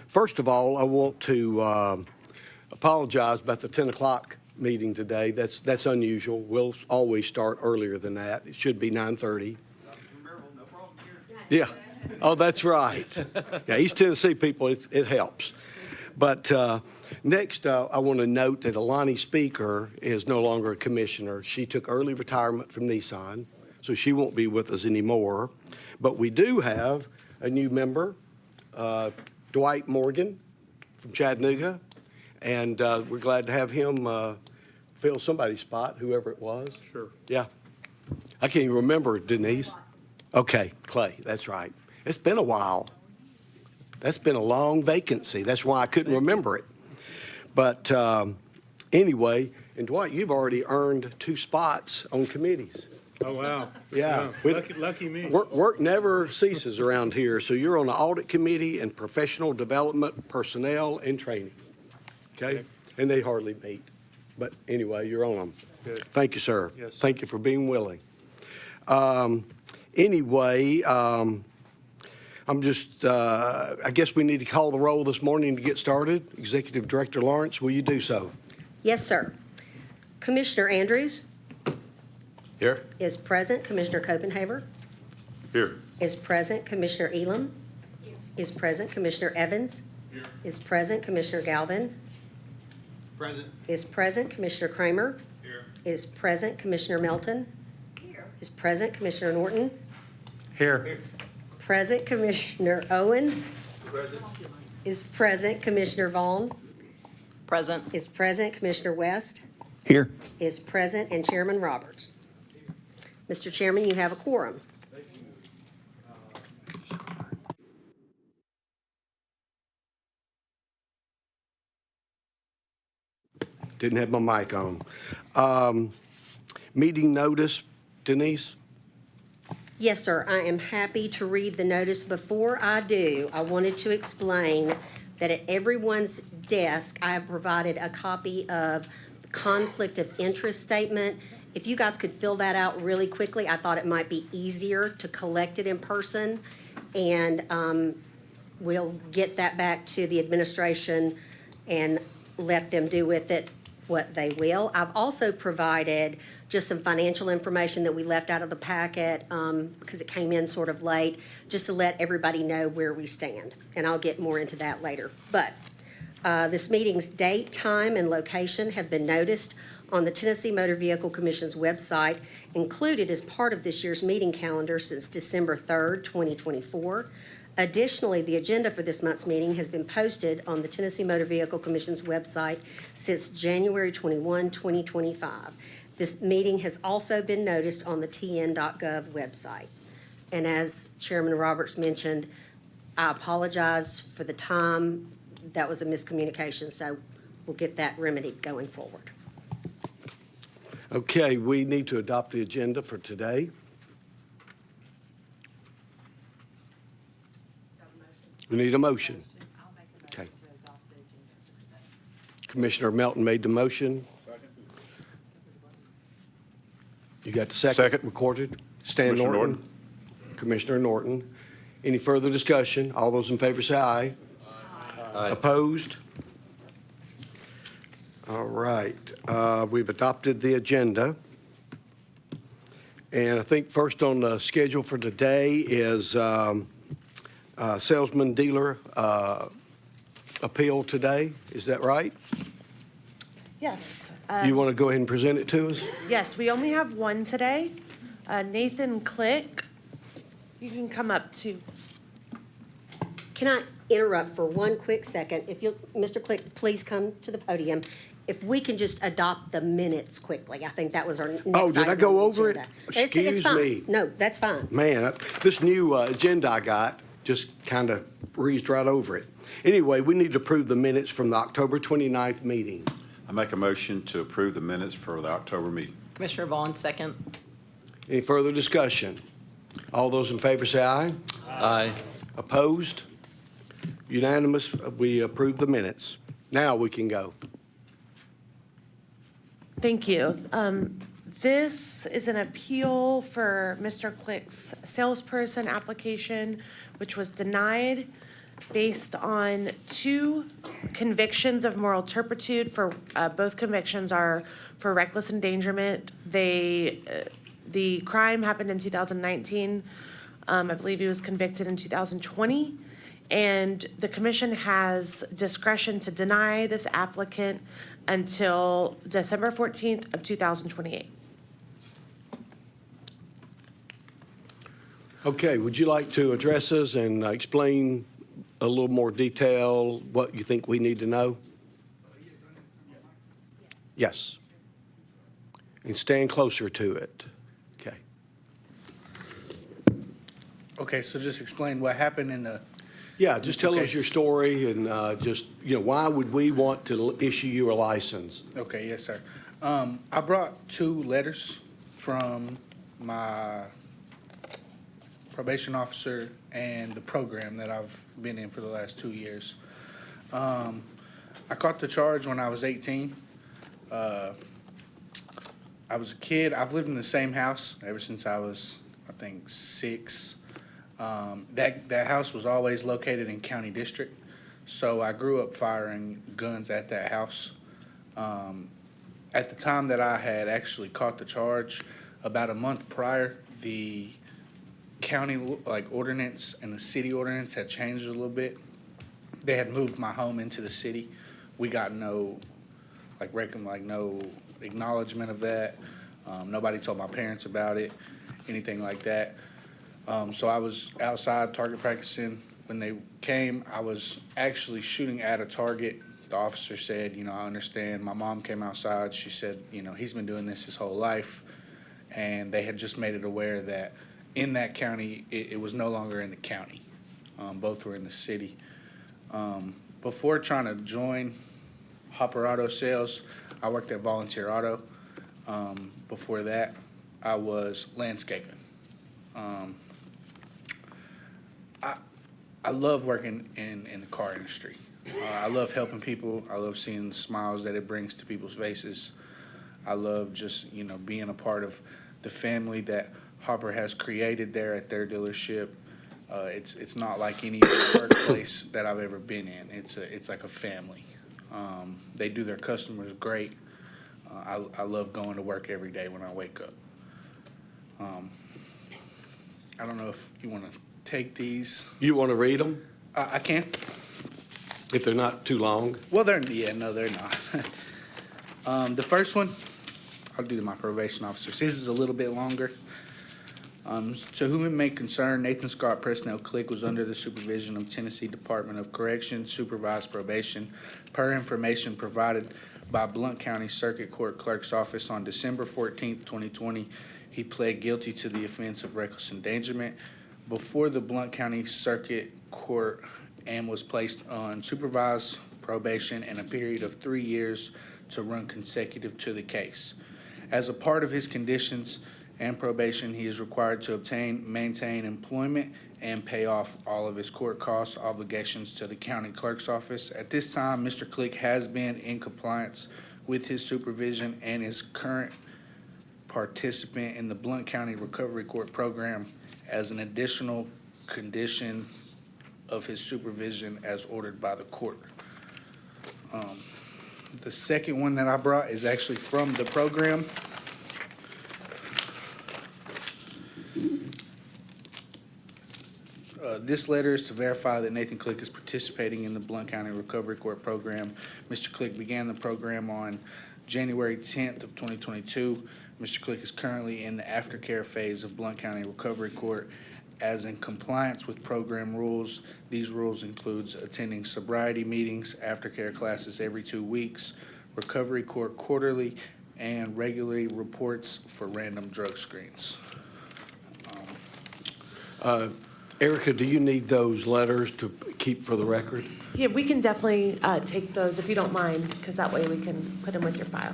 First of all, I want to apologize about the 10 o'clock meeting today. That's unusual. We'll always start earlier than that. It should be 9:30. Yeah. Oh, that's right. Yeah, East Tennessee people, it helps. But next, I want to note that Alani Speaker is no longer a commissioner. She took early retirement from Nissan, so she won't be with us anymore. But we do have a new member, Dwight Morgan from Chattanooga, and we're glad to have him fill somebody's spot, whoever it was. Sure. Yeah. I can't even remember, Denise. Okay, Clay, that's right. It's been a while. That's been a long vacancy. That's why I couldn't remember it. But anyway, and Dwight, you've already earned 2 spots on committees. Oh, wow. Yeah. Wow. Lucky me. Work never ceases around here. So you're on the audit committee and professional development, personnel, and training. Okay? And they hardly meet. But anyway, you're on them. Good. Thank you, sir. Yes, sir. Thank you for being willing. Anyway, I'm just, I guess we need to call the roll this morning to get started. Executive Director Lawrence, will you do so? Yes, sir. Commissioner Andrews Here? is present. Commissioner Copenhaver Here. is present. Commissioner Elam is present. Commissioner Evans is present. Commissioner Galvin Present. is present. Commissioner Kramer Here. is present. Commissioner Melton is present. Commissioner Norton Here. present. Commissioner Owens Present. is present. Commissioner Vaughn Present. is present. Commissioner West Here. is present, and Chairman Roberts. Mr. Chairman, you have a quorum. Didn't have my mic on. Meeting notice, Denise? Yes, sir. I am happy to read the notice. Before I do, I wanted to explain that at everyone's desk, I have provided a copy of the conflict of interest statement. If you guys could fill that out really quickly, I thought it might be easier to collect it in person. And we'll get that back to the administration and let them do with it what they will. I've also provided just some financial information that we left out of the packet because it came in sort of late, just to let everybody know where we stand. And I'll get more into that later. But this meeting's date, time, and location have been noticed on the Tennessee Motor Vehicle Commission's website, included as part of this year's meeting calendar since December 3rd, 2024. Additionally, the agenda for this month's meeting has been posted on the Tennessee Motor Vehicle Commission's website since January 21, 2025. This meeting has also been noticed on the tn.gov website. And as Chairman Roberts mentioned, I apologize for the time. That was a miscommunication, so we'll get that remedied going forward. Okay, we need to adopt the agenda for today. We need a motion. Okay. Commissioner Melton made the motion. You got the second? Second. Recorded? Stan Commissioner Norton? Commissioner Norton. Any further discussion? All those in favor say aye. Aye. Opposed? All right, we've adopted the agenda. And I think first on the schedule for today is salesman dealer appeal today. Is that right? Yes. You want to go ahead and present it to us? Yes, we only have one today. Nathan Click, you can come up to, Can I interrupt for one quick second? If you'll, Mr. Click, please come to the podium. If we can just adopt the minutes quickly, I think that was our next item. Oh, did I go on the over it? agenda. It's Excuse fine. me. No, that's fine. Man, this new agenda I got just kind of breezed right over it. Anyway, we need to approve the minutes from the October 29th meeting. I make a motion to approve the minutes for the October meeting. Commissioner Vaughn, second. Any further discussion? All those in favor say aye. Aye. Opposed? Unanimous, we approve the minutes. Now we can go. thank you. This is an appeal for Mr. Click's salesperson application, which was denied based on 2 convictions of moral turpitude. For both convictions are for reckless endangerment. The crime happened in 2019. I believe he was convicted in 2020. And the commission has discretion to deny this applicant until December 14th of 2028. Okay, would you like to address us and explain a little more detail what you think we need to know? Yes. And stand closer to it. Okay. Okay, so just explain what happened in the, Yeah, just tell us Okay. your story and just, why would we want to issue you a license? okay, yes, sir. I brought 2 letters from my probation officer and the program that I've been in for the last 2 years. I caught the charge when I was 18. I was a kid. I've lived in the same house ever since I was, I think, 6. That house was always located in County District, so I grew up firing guns at that house. At the time that I had actually caught the charge, about a month prior, the county ordinance and the city ordinance had changed a little bit. They had moved my home into the city. We got no acknowledgement of that. Nobody told my parents about it, anything like that. So I was outside target practicing. When they came, I was actually shooting at a target. The officer said, I understand. My mom came outside. She said, he's been doing this his whole life. And they had just made it aware that in that county, it was no longer in the county. Both were in the city. Before trying to join Hopper Auto Sales, I worked at Volunteer Auto. Before that, I was landscaping. I love working in the car industry. I love helping people. I love seeing the smiles that it brings to people's faces. I love just, being a part of the family that Hopper has created there at their dealership. It's not like any other workplace that I've ever been in. It's like a family. They do their customers great. I love going to work every day when I wake up. I don't know if you want to take these. You want to read them, I can. if they're not too long? Well, they're not. The first one, I'll do my probation officers. This is a little bit longer. To whom it may concern, Nathan Scott Presnell Click was under the supervision of Tennessee Department of Correction, supervised probation, per information provided by Blount County Circuit Court Clerk's Office on December 14th, 2020. He pled guilty to the offense of reckless endangerment before the Blount County Circuit Court and was placed on supervised probation and a period of 3 years to run consecutive to the case. As a part of his conditions and probation, he is required to obtain, maintain employment, and pay off all of his court costs, obligations to the county clerk's office. At this time, Mr. Click has been in compliance with his supervision and is current participant in the Blount County Recovery Court Program as an additional condition of his supervision as ordered by the court. The second one that I brought is actually from the program. This letter is to verify that Nathan Click is participating in the Blount County Recovery Court Program. Mr. Click began the program on January 10th of 2022. Mr. Click is currently in the aftercare phase of Blount County Recovery Court as in compliance with program rules. These rules includes attending sobriety meetings, aftercare classes every 2 weeks, recovery court quarterly, and regularly reports for random drug screens. Erica, do you need those letters to keep for the record? Yeah, we can definitely take those if you don't mind, because that way we can put them with your file.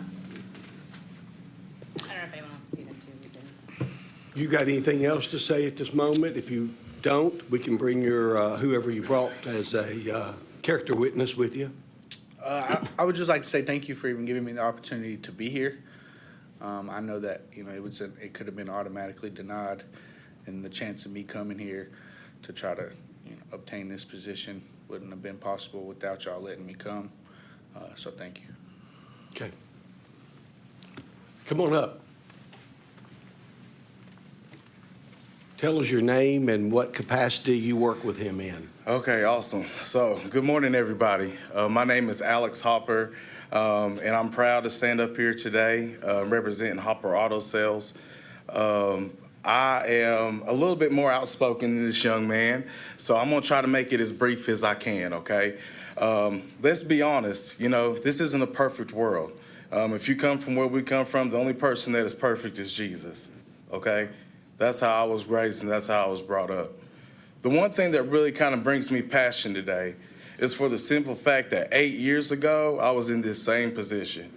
I don't know if anyone wants to see them too. We can. You got anything else to say at this moment? If you don't, we can bring your, whoever you brought as a character witness with you. I would just like to say thank you for even giving me the opportunity to be here. I know that, it could have been automatically denied, and the chance of me coming here to try to, obtain this position wouldn't have been possible without y'all letting me come. So thank you. Okay. Come on up. Tell us your name and what capacity you work with him in. Okay, awesome. So, good morning, everybody. My name is Alex Hopper, and I'm proud to stand up here today representing Hopper Auto Sales. I am a little bit more outspoken than this young man, so I'm going to try to make it as brief as I can, okay? Let's be honest, this isn't a perfect world. If you come from where we come from, the only person that is perfect is Jesus, okay? That's how I was raised and that's how I was brought up. The one thing that really kind of brings me passion today is for the simple fact that 8 years ago, I was in this same position.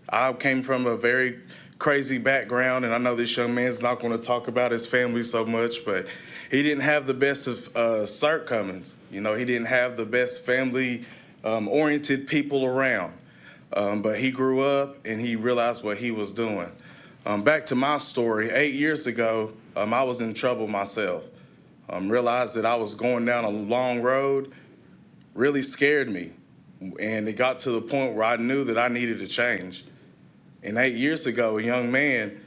I came from a very crazy background, and I know this young man's not going to talk about his family so much, but he didn't have the best of shortcomings. He didn't have the best family-oriented people around. But he grew up, and he realized what he was doing. Back to my story, 8 years ago, I was in trouble myself. Realized that I was going down a long road, really scared me. And it got to the point where I knew that I needed to change. And 8 years ago, a young man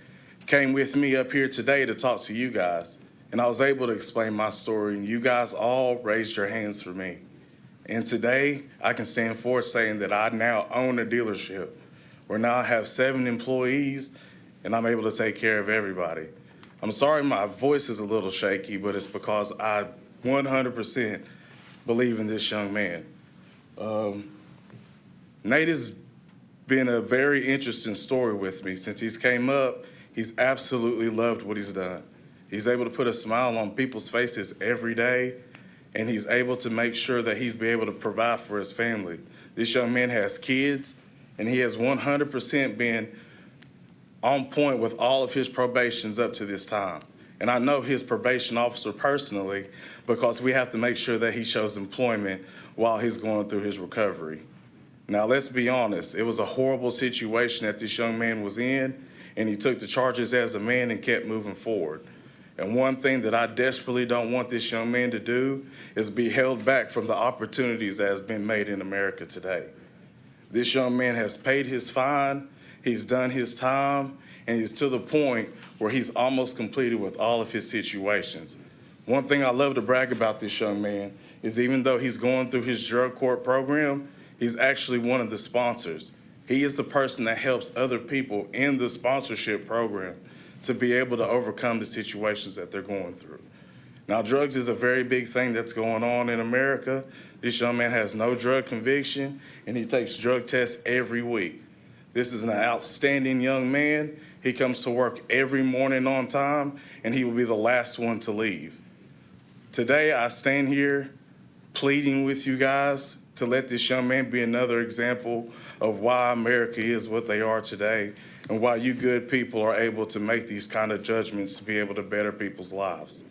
came with me up here today to talk to you guys. And I was able to explain my story, and you guys all raised your hands for me. And today, I can stand forth saying that I now own a dealership, where now I have 7 employees, and I'm able to take care of everybody. I'm sorry my voice is a little shaky, but it's because I 100% believe in this young man. Nate has been a very interesting story with me. Since he's came up, he's absolutely loved what he's done. He's able to put a smile on people's faces every day, and he's able to make sure that he's be able to provide for his family. This young man has kids, and he has 100% been on point with all of his probations up to this time. And I know his probation officer personally because we have to make sure that he shows employment while he's going through his recovery. Now, let's be honest. It was a horrible situation that this young man was in, and he took the charges as a man and kept moving forward. And one thing that I desperately don't want this young man to do is be held back from the opportunities that has been made in America today. This young man has paid his fine, he's done his time, and he's to the point where he's almost completed with all of his situations. One thing I love to brag about this young man is even though he's going through his drug court program, he's actually one of the sponsors. He is the person that helps other people in the sponsorship program to be able to overcome the situations that they're going through. Now, drugs is a very big thing that's going on in America. This young man has no drug conviction, and he takes drug tests every week. This is an outstanding young man. He comes to work every morning on time, and he will be the last one to leave. Today, I stand here pleading with you guys to let this young man be another example of why America is what they are today and why you good people are able to make these kind of judgments to be able to better people's lives.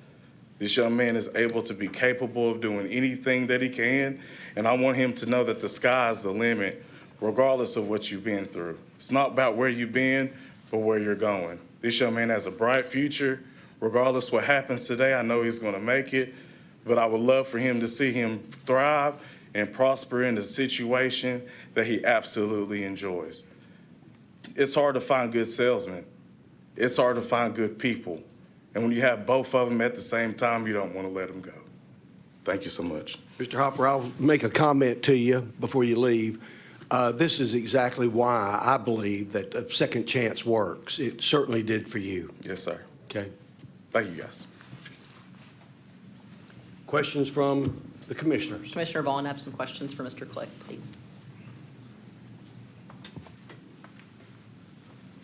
This young man is able to be capable of doing anything that he can, and I want him to know that the sky is the limit, regardless of what you've been through. It's not about where you've been, but where you're going. This young man has a bright future. Regardless what happens today, I know he's going to make it, but I would love for him to see him thrive and prosper in a situation that he absolutely enjoys. It's hard to find good salesmen. It's hard to find good people. And when you have both of them at the same time, you don't want to let them go. Thank you so much. Mr. Hopper, I'll make a comment to you before you leave. This is exactly why I believe that a second chance works. It certainly did for you. Yes, sir. Okay. Thank you, guys. Questions from the commissioners? Commissioner Vaughn, I have some questions for Mr. Click, please.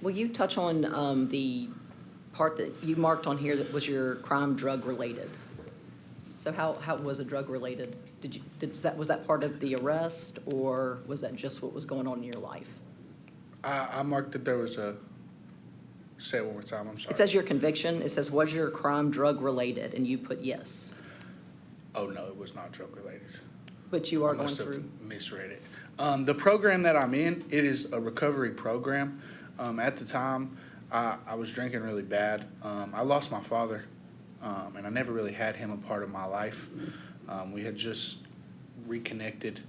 Will you touch on the part that you marked on here that was your crime drug related? So how was it drug related? Was that part of the arrest, or was that just what was going on in your life? I marked that there was a, say it one more time, I'm sorry. It says your conviction, it says, was your crime drug related? And you put yes. Oh, no, it was not drug related. But you are I going must have through. misread it. The program that I'm in, it is a recovery program. At the time, I was drinking really bad. I lost my father, and I never really had him a part of my life. We had just reconnected,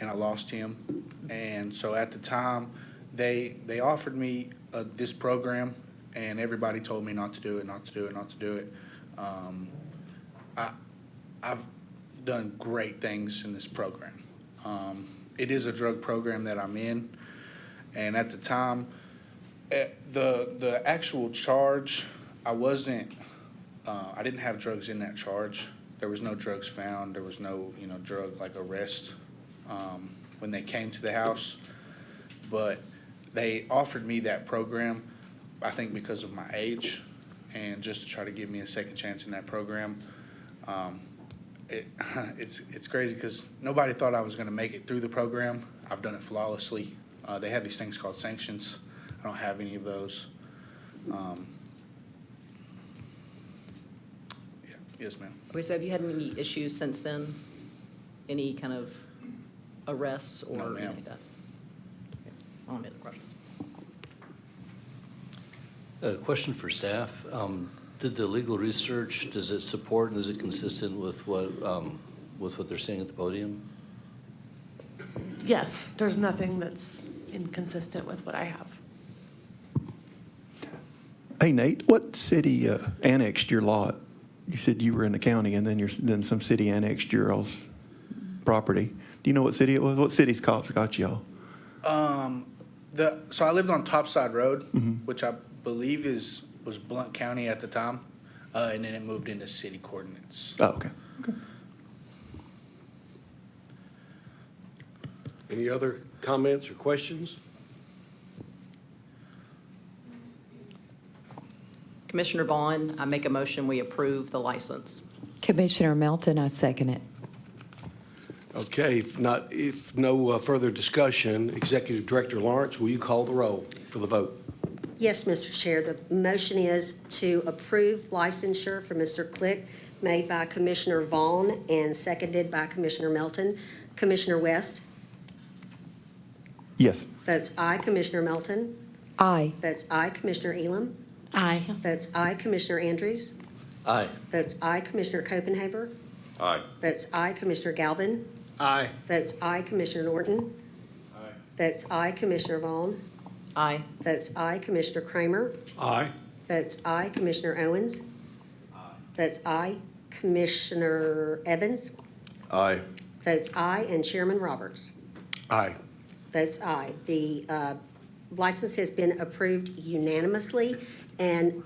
and I lost him. And so at the time, they offered me this program, and everybody told me not to do it, not to do it, not to do it. I've done great things in this program. It is a drug program that I'm in, and at the time, the actual charge, I didn't have drugs in that charge. There was no drugs found. There was no, drug like arrest when they came to the house. But they offered me that program, I think because of my age, and just to try to give me a second chance in that program. It's crazy because nobody thought I was going to make it through the program. I've done it flawlessly. They have these things called sanctions. I don't have any of those. Yeah. Yes, ma'am. Okay, so have you had any issues since then? Any kind of arrests or No, anything ma'am. like that? Okay. I don't have other questions. A question for staff. Did the legal research, does it support and is it consistent with what they're saying at the podium? Yes, there's nothing that's inconsistent with what I have. Hey, Nate, what city annexed your lot? You said you were in the county and then some city annexed your all's property. Do you know what city it was? What city's cops got y'all? So I lived on Topside Road, which I believe was Blount County at the time, and then it moved into city coordinates. Oh, okay. Any other comments or questions? Commissioner Vaughn, I make a motion, we approve the license. Commissioner Melton, I second it. Okay, if no further discussion, Executive Director Lawrence, will you call the roll for the vote? Yes, Mr. Chair, the motion is to approve licensure for Mr. Click, made by Commissioner Vaughn and seconded by Commissioner Melton. Commissioner West? Yes. Votes aye. Commissioner Melton? Aye. Votes aye. Commissioner Elam? Aye. Votes aye. Commissioner Andrews? Aye. Votes aye. Commissioner Copenhaver? Aye. Votes aye. Commissioner Galvin? Aye. Votes aye. Commissioner Norton? Aye. Votes aye. Commissioner Vaughn? Aye. Votes aye. Commissioner Kramer? Aye. Votes aye. Commissioner Owens? Votes aye. Commissioner Evans? Aye. Votes aye. And Chairman Roberts? Aye. Votes aye. The license has been approved unanimously, and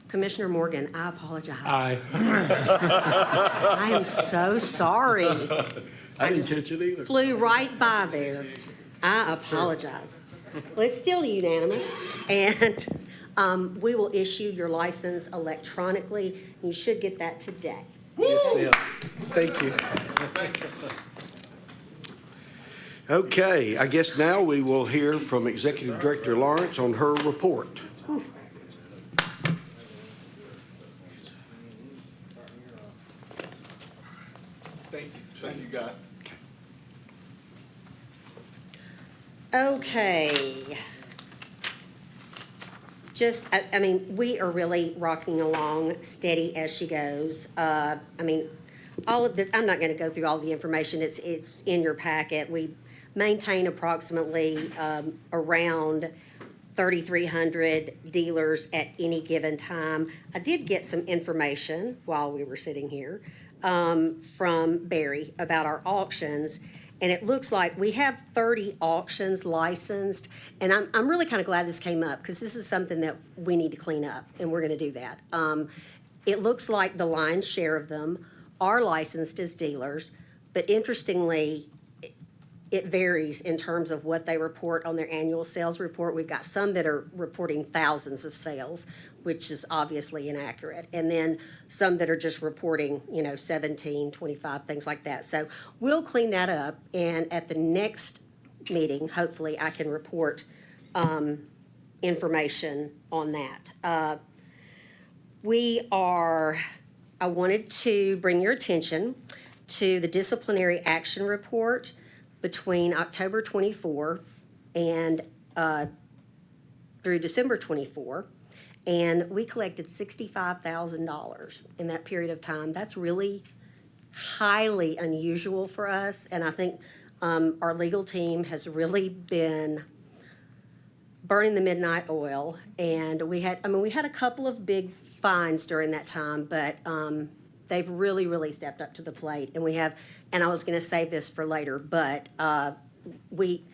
Commissioner Morgan, I apologize. Aye. I am so sorry. I didn't just catch it either. Flew right by there. I apologize. Well, it's still unanimous, and we will issue your license electronically. You should get that today. Yes, ma'am. Thank you. Okay, I guess now we will hear from Executive Director Lawrence on her report. Thank you, guys. Okay. I mean, we are really rocking along steady as she goes. I mean, all of this, I'm not going to go through all the information. It's in your packet. We maintain approximately around 3,300 dealers at any given time. I did get some information while we were sitting here from Barry about our auctions. And it looks like we have 30 auctions licensed, and I'm really kind of glad this came up, because this is something that we need to clean up, and we're going to do that. It looks like the lion's share of them are licensed as dealers, but interestingly, it varies in terms of what they report on their annual sales report. We've got some that are reporting thousands of sales, which is obviously inaccurate. And then some that are just reporting, 17, 25, things like that. So we'll clean that up. And at the next meeting, hopefully I can report information on that. I wanted to bring your attention to the disciplinary action report between October 24 and through December 24. And we collected $65,000 in that period of time. That's really highly unusual for us. And I think our legal team has really been burning the midnight oil. And we had a couple of big fines during that time, but they've really, really stepped up to the plate. And and I was going to save this for later, but we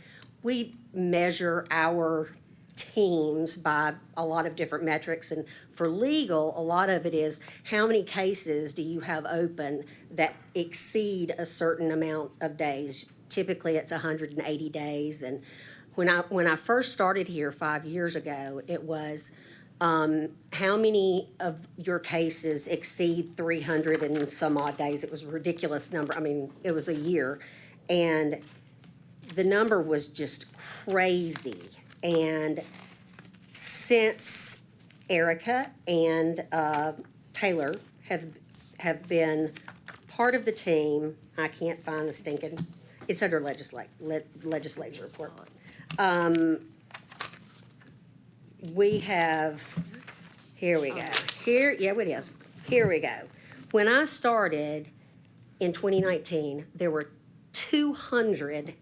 measure our teams by a lot of different metrics. And for legal, a lot of it is how many cases do you have open that exceed a certain amount of days? Typically, it's 180 days. And when I first started here 5 years ago, it was how many of your cases exceed 300 and some odd days? It was a ridiculous number. I mean, it was a year. And the number was just crazy. And since Erica and Taylor have been part of the team, I can't find the stinking, it's under legislature report. We have, here we go. Yeah, it is. Here we go. When I started in 2019, there were 200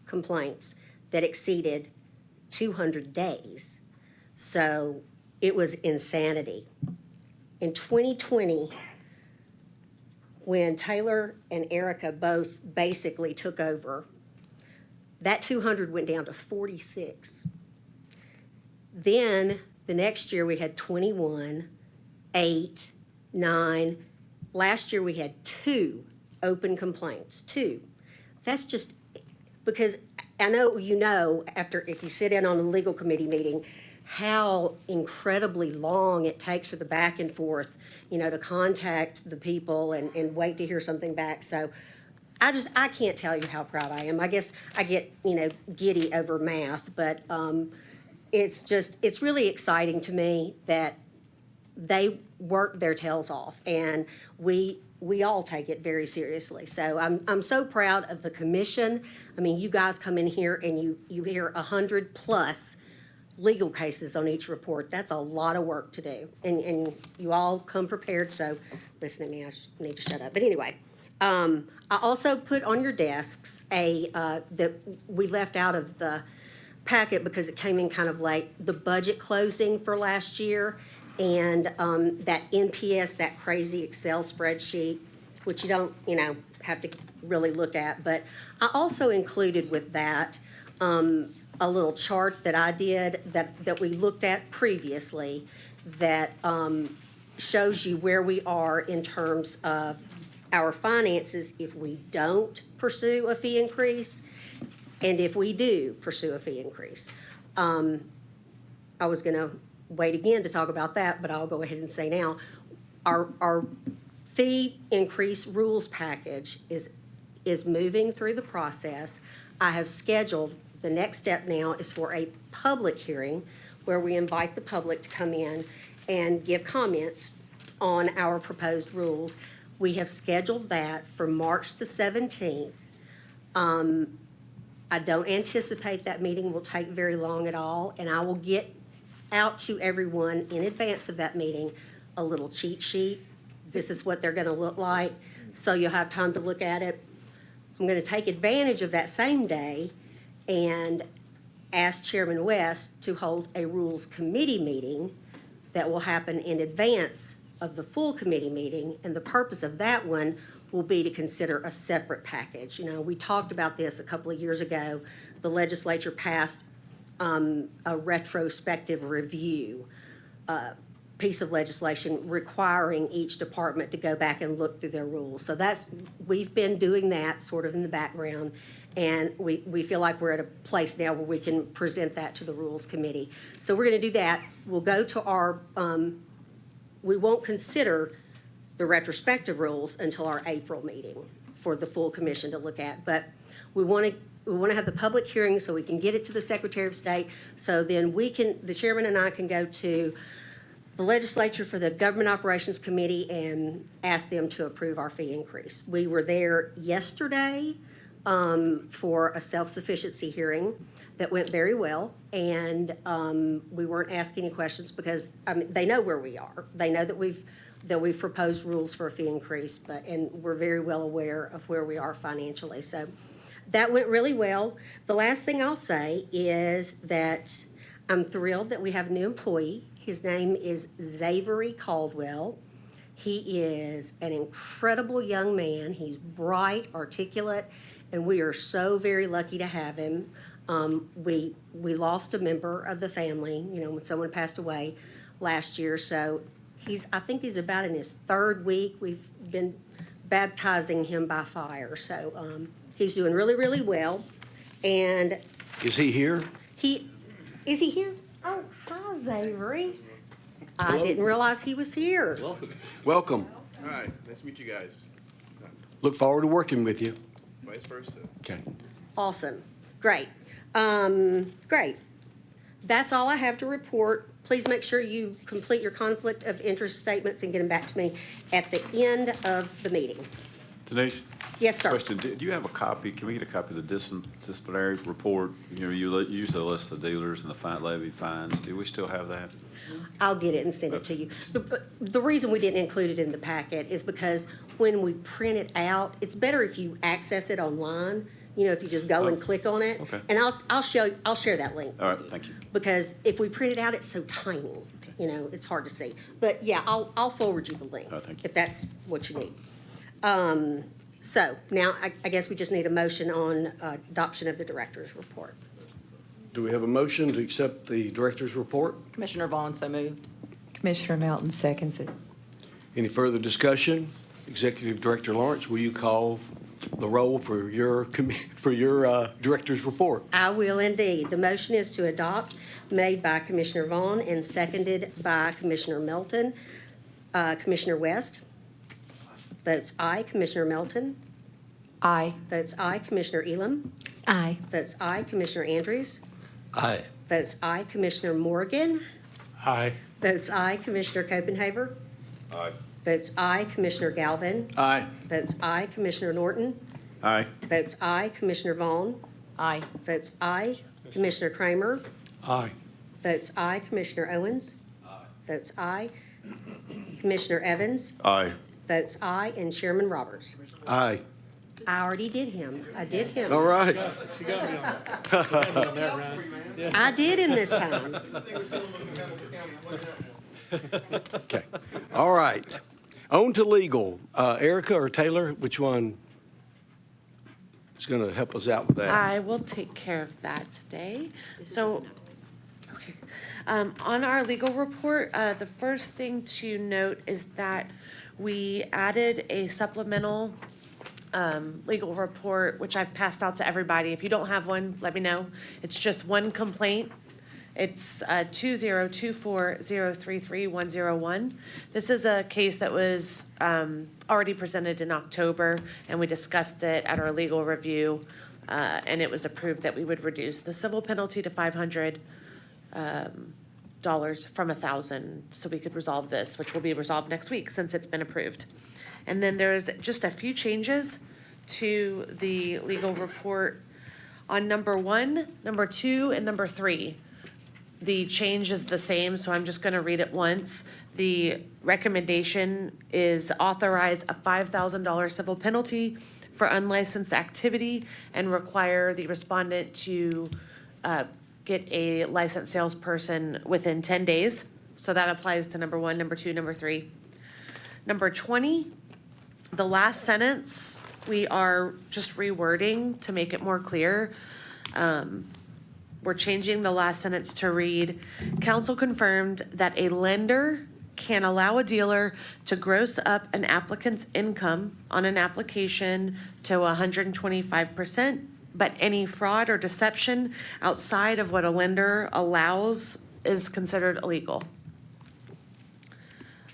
complaints that exceeded 200 days. So it was insanity. In 2020, when Taylor and Erica both basically took over, that 200 went down to 46. Then the next year we had 21, 8, 9. Last year we had 2 open complaints, 2. That's just because I know if you sit in on a legal committee meeting, how incredibly long it takes for the back and forth, to contact the people and wait to hear something back. So I can't tell you how proud I am. I guess I get, giddy over math, but it's really exciting to me that they work their tails off, and we all take it very seriously. So I'm so proud of the commission. I mean, you guys come in here and you hear 100+ legal cases on each report. That's a lot of work to do, and you all come prepared. So listen to me, I need to shut up. But anyway, I also put on your desks that we left out of the packet because it came in kind of late, the budget closing for last year, and that NPS, that crazy Excel spreadsheet, which you don't, have to really look at. But I also included with that a little chart that I did that we looked at previously that shows you where we are in terms of our finances if we don't pursue a fee increase and if we do pursue a fee increase. I was going to wait again to talk about that, but I'll go ahead and say now, our fee increase rules package is moving through the process. I have scheduled, the next step now is for a public hearing where we invite the public to come in and give comments on our proposed rules. We have scheduled that for March the 17th. I don't anticipate that meeting will take very long at all, and I will get out to everyone in advance of that meeting a little cheat sheet. This is what they're going to look like, so you'll have time to look at it. I'm going to take advantage of that same day and ask Chairman West to hold a Rules Committee meeting that will happen in advance of the full committee meeting, and the purpose of that one will be to consider a separate package. We talked about this a couple of years ago. The legislature passed a retrospective review piece of legislation requiring each department to go back and look through their rules. So we've been doing that sort of in the background, and we feel like we're at a place now where we can present that to the Rules Committee. So we're going to do that. We'll go to our, we won't consider the retrospective rules until our April meeting for the full commission to look at. But we want to have the public hearing so we can get it to the Secretary of State, so then the chairman and I can go to the legislature for the Government Operations Committee and asked them to approve our fee increase. We were there yesterday for a self-sufficiency hearing that went very well. And we weren't asked any questions because, they know where we are. They know that we've proposed rules for a fee increase, and we're very well aware of where we are financially. So that went really well. The last thing I'll say is that I'm thrilled that we have a new employee. His name is Zavery Caldwell. He is an incredible young man. He's bright, articulate, and we are so very lucky to have him. We lost a member of the family, when someone passed away last year. So I think he's about in his third week. We've been baptizing him by fire. So he's doing really, really well. And Is he here? is he here? Oh, hi, Zavery. I Hello. didn't realize he was here. Welcome. Hi, nice to meet you guys. Look forward to working with you. Vice versa. Okay. Awesome. Great. Great. That's all I have to report. Please make sure you complete your conflict of interest statements and get them back to me at the end of the meeting. Denise? Yes, sir. Question, do you have a copy, can we get a copy of the disciplinary report? You usually list the dealers and the levy fines. Do we still have that? I'll get it and send it to you. The reason we didn't include it in the packet is because when we print it out, it's better if you access it online, if you just go and click on it. Okay. And I'll share that link. All right, with you. thank you. Because if we print it out, it's so tiny, it's hard to see. But yeah, I'll forward you the link. All right, thank you. If that's what you need. So now I guess we just need a motion on adoption of the director's report. Do we have a motion to accept the director's report? Commissioner Vaughn, so moved. Commissioner Melton seconds it. Any further discussion? Executive Director Lawrence, will you call the roll for your director's report? I will indeed. The motion is to adopt, made by Commissioner Vaughn and seconded by Commissioner Melton. Commissioner West? Votes aye. Commissioner Melton? Aye. Votes aye. Commissioner Elam? Aye. Votes aye. Commissioner Andrews? Aye. Votes aye. Commissioner Morgan? Aye. Votes aye. Commissioner Copenhaver? Aye. Votes aye. Commissioner Galvin? Aye. Votes aye. Commissioner Norton? Aye. Votes aye. Commissioner Vaughn? Aye. Votes aye. Commissioner Kramer? Aye. Votes aye. Commissioner Owens? Votes aye. Commissioner Evans? Aye. Votes aye. And Chairman Roberts? Aye. I already did him. I did him. All right. You got me on that, Ryan. I did him this time. Okay. All right. On to legal. Erica or Taylor, which one is going to help us out with that? I will take care of that today. So, okay. On our legal report, the first thing to note is that we added a supplemental legal report, which I've passed out to everybody. If you don't have one, let me know. It's just one complaint. It's 2024-033-101. This is a case that was already presented in October, and we discussed it at our legal review, and it was approved that we would reduce the civil penalty to $500 from $1,000, so we could resolve this, which will be resolved next week since it's been approved. And then there's just a few changes to the legal report on number 1, number 2, and number 3. The change is the same, so I'm just gonna read it once. The recommendation is authorize a $5,000 civil penalty for unlicensed activity and require the respondent to get a licensed salesperson within 10 days. So that applies to number 1, number 2, number 3. Number 20, the last sentence, we are just rewording to make it more clear. We're changing the last sentence to read, council confirmed that a lender can allow a dealer to gross up an applicant's income on an application to 125%, but any fraud or deception outside of what a lender allows is considered illegal.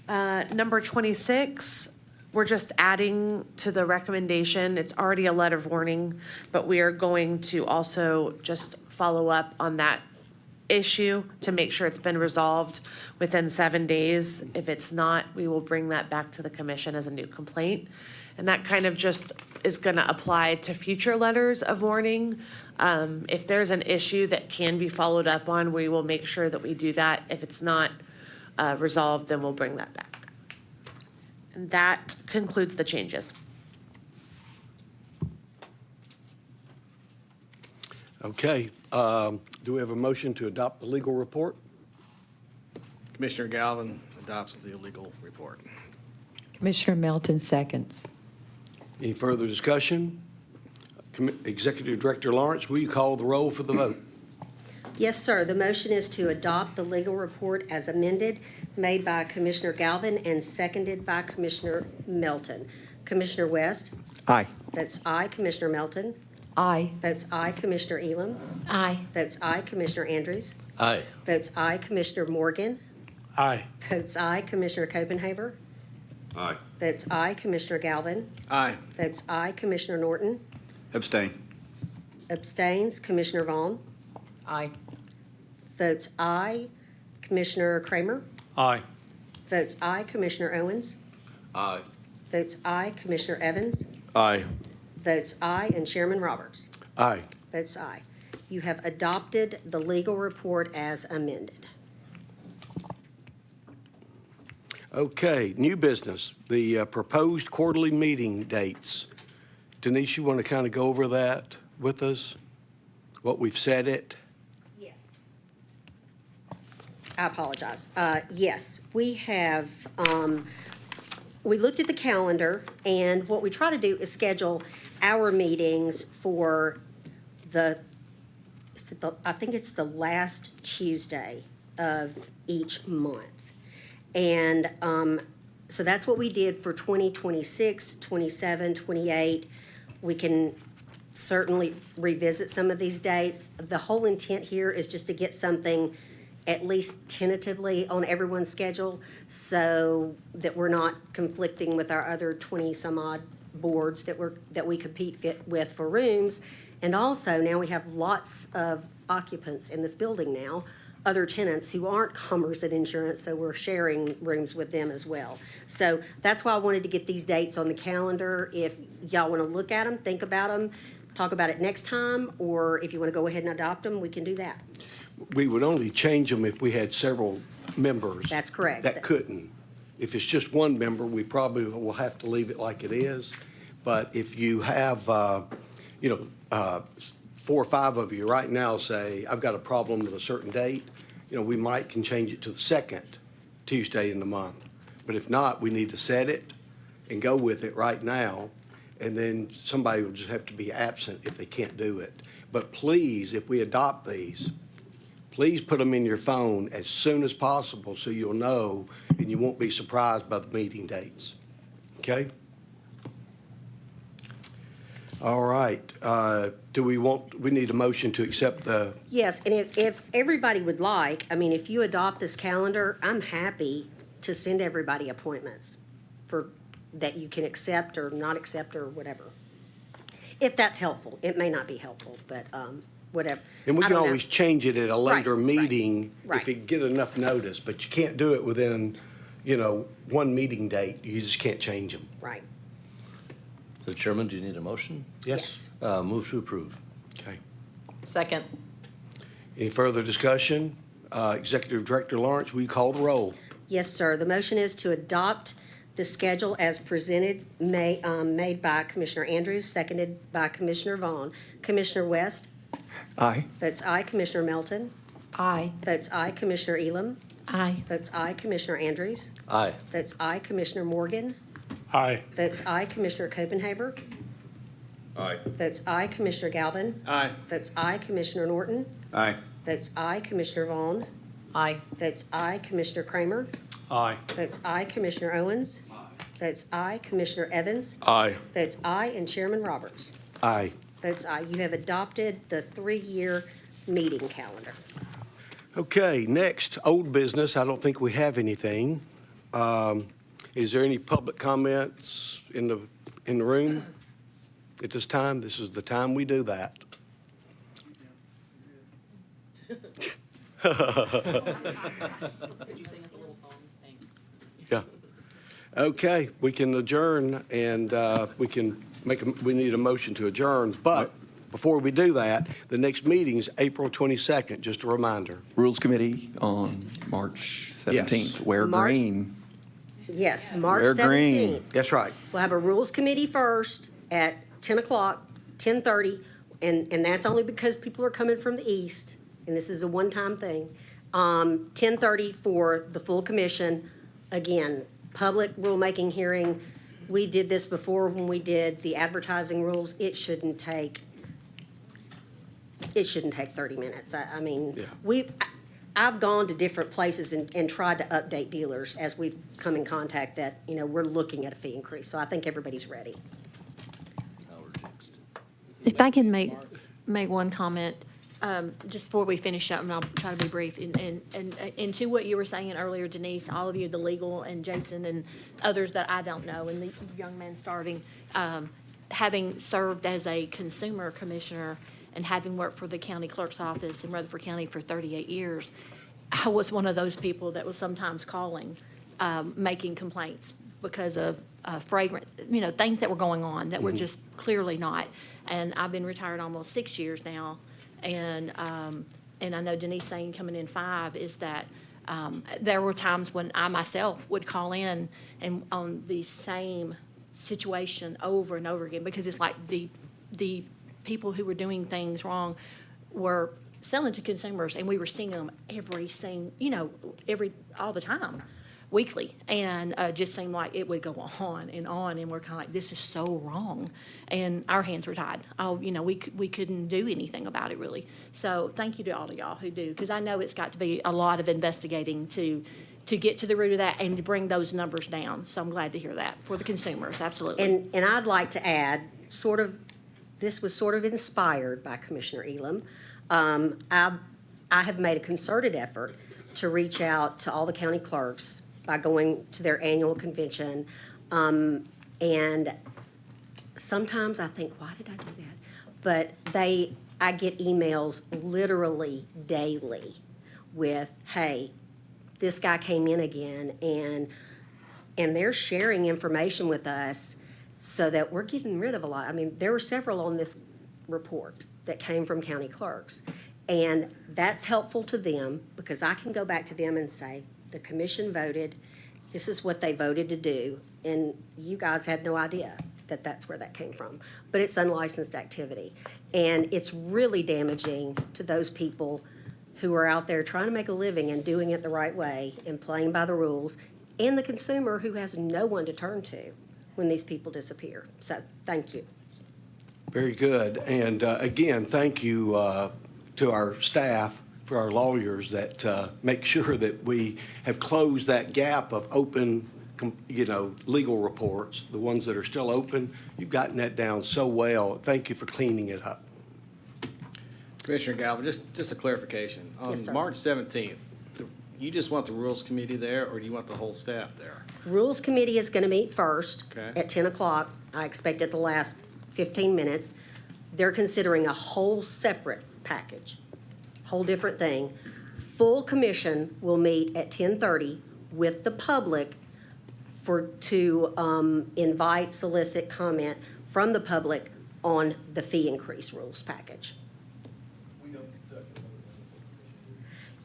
Number 26, we're just adding to the recommendation. It's already a letter of warning, but we are going to also just follow up on that issue to make sure it's been resolved within 7 days. If it's not, we will bring that back to the commission as a new complaint. And that kind of just is gonna apply to future letters of warning. If there's an issue that can be followed up on, we will make sure that we do that. If it's not resolved, then we'll bring that back. And that concludes the changes. Okay, do we have a motion to adopt the legal report? Commissioner Galvin adopts the legal report. Commissioner Melton seconds. Any further discussion? Executive Director Lawrence, will you call the roll for the vote? Yes, sir. The motion is to adopt the legal report as amended, made by Commissioner Galvin and seconded by Commissioner Melton. Commissioner West? Aye. That's aye. Commissioner Melton? Aye. That's aye. Commissioner Elam? Aye. That's aye. Commissioner Andrews? Aye. That's aye. Commissioner Morgan? Aye. That's aye. Commissioner Copenhaver? Aye. That's aye. Commissioner Galvin? Aye. That's aye. Commissioner Norton? Abstain. Abstains. Commissioner Vaughn? Aye. Votes aye. Commissioner Kramer? Aye. Votes aye. Commissioner Owens? Aye. Votes aye. Commissioner Evans? Aye. Votes aye. And Chairman Roberts? Aye. Votes aye. You have adopted the legal report as amended. Okay, new business, the proposed quarterly meeting dates. Denise, you want to kind of go over that with us? What we've said it? Yes. I apologize. Yes, we have, we looked at the calendar, and what we try to do is schedule our meetings for I think it's the last Tuesday of each month. And so that's what we did for 2026, 27, 28. We can certainly revisit some of these dates. The whole intent here is just to get something at least tentatively on everyone's schedule so that we're not conflicting with our other 20-some-odd boards that we compete with for rooms. And also, now we have lots of occupants in this building now, other tenants who aren't Commerce and Insurance, so we're sharing rooms with them as well. So that's why I wanted to get these dates on the calendar. If y'all want to look at them, think about them, talk about it next time, or if you want to go ahead and adopt them, we can do that. We would only change them if we had several members. That's correct. That couldn't. If it's just one member, we probably will have to leave it like it is. But if you have, 4 or 5 of you right now say, I've got a problem with a certain date, we might can change it to the second Tuesday in the month. But if not, we need to set it and go with it right now. And then somebody will just have to be absent if they can't do it. But please, if we adopt these, please put them in your phone as soon as possible so you'll know and you won't be surprised by the meeting dates. Okay? All right. We need a motion to accept the, Yes, and if everybody would like, if you adopt this calendar, I'm happy to send everybody appointments that you can accept or not accept or whatever. If that's helpful. It may not be helpful, but whatever. and we I can don't know. always change it at a later Right, meeting right. if we get enough notice, but you can't do it within, one meeting date. You just can't change them. Right. So Chairman, do you need a motion? Yes. Move to approve. Okay. Second. Any further discussion? Executive Director Lawrence, will you call the roll? Yes, sir. The motion is to adopt the schedule as presented, made by Commissioner Andrews, seconded by Commissioner Vaughn. Commissioner West? Aye. Votes aye. Commissioner Melton? Aye. Votes aye. Commissioner Elam? Aye. Votes aye. Commissioner Andrews? Aye. Votes aye. Commissioner Morgan? Aye. Votes aye. Commissioner Copenhaver? Aye. Votes aye. Commissioner Galvin? Aye. Votes aye. Commissioner Norton? Aye. Votes aye. Commissioner Vaughn? Aye. Votes aye. Commissioner Kramer? Aye. Votes aye. Commissioner Owens? Votes aye. Commissioner Evans? Aye. Votes aye. And Chairman Roberts? Aye. Votes aye. You have adopted the 3-year meeting calendar. Okay, next, old business. I don't think we have anything. Is there any public comments in the room at this time? This is the time we do that. you sing us a little song? Thanks. Yeah. Okay, we can adjourn, and we can we need a motion to adjourn. But before we do that, the next meeting's April 22nd, just a reminder. Rules Committee on March 17th. Wear March- green. Yes, March Wear green. 17th. That's right. We'll have a Rules Committee first at 10 o'clock, 10:30, and that's only because people are coming from the east, and this is a one-time thing. 10:30 for the full commission. Again, public rulemaking hearing. We did this before when we did the advertising rules. It shouldn't take 30 minutes. I mean, Yeah. I've gone to different places and tried to update dealers as we've come in contact that, we're looking at a fee increase. So I think everybody's ready. Now we're jinxed. If I can make one comment, just before we finish up, and I'll try to be brief, and to what you were saying earlier, Denise, all of you, the legal, and Jason, and others that I don't know, and the young man starting, having served as a consumer commissioner and having worked for the county clerk's office in Rutherford County for 38 years, I was one of those people that was sometimes calling, making complaints because of fragrant, things that were going on that were just clearly not. And I've been retired almost 6 years now, and I know Denise saying coming in 5 is that there were times when I myself would call in and on the same situation over and over again, because it's like the people who were doing things wrong were selling to consumers, and we were seeing them all the time, weekly, and just seemed like it would go on, and we're kind of like, this is so wrong, and our hands were tied. We couldn't do anything about it, really. So thank you to all of y'all who do, because I know it's got to be a lot of investigating to get to the root of that and to bring those numbers down. So I'm glad to hear that for the consumers, absolutely. And I'd like to add, this was sort of inspired by Commissioner Elam. I have made a concerted effort to reach out to all the county clerks by going to their annual convention. And sometimes I think, why did I do that? But I get emails literally daily with, hey, this guy came in again, and they're sharing information with us so that we're getting rid of a lot. I mean, there were several on this report that came from county clerks. And that's helpful to them because I can go back to them and say, the commission voted, this is what they voted to do, and you guys had no idea that that's where that came from. But it's unlicensed activity. And it's really damaging to those people who are out there trying to make a living and doing it the right way and playing by the rules, and the consumer who has no one to turn to when these people disappear. So, thank you. Very good. And again, thank you to our staff, for our lawyers that make sure that we have closed that gap of open, legal reports, the ones that are still open. You've gotten that down so well. Thank you for cleaning it up. Commissioner Galvin, just a clarification. Yes, sir. On March 17th, you just want the Rules Committee there, or do you want the whole staff there? Rules Committee is going to meet first Okay. at 10 o'clock. I expect it to last 15 minutes. They're considering a whole separate package, whole different thing. Full commission will meet at 10:30 with the public to invite, solicit comment from the public on the fee increase rules package.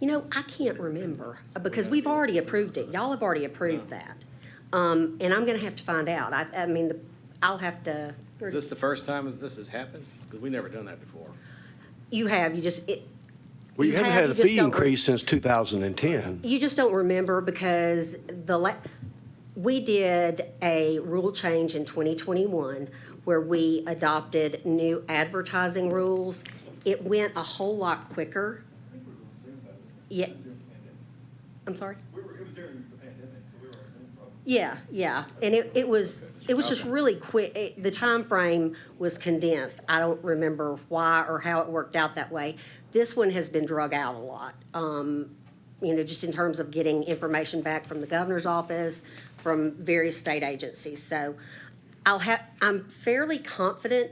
I can't remember because we've already approved it. Y'all have already approved that. And I'm going to have to find out. I'll have to. Is this the first time this has happened? Because we've never done that before. You have, Well, you haven't had a you just fee don't increase since 2010. You just don't remember because we did a rule change in 2021 where we adopted new advertising rules. It went a whole lot quicker. Yeah. I'm sorry? It was during the pandemic, so we were on Zoom probably. Yeah. And it was just really quick. The time frame was condensed. I don't remember why or how it worked out that way. This one has been drug out a lot, just in terms of getting information back from the governor's office, from various state agencies. So I'm fairly confident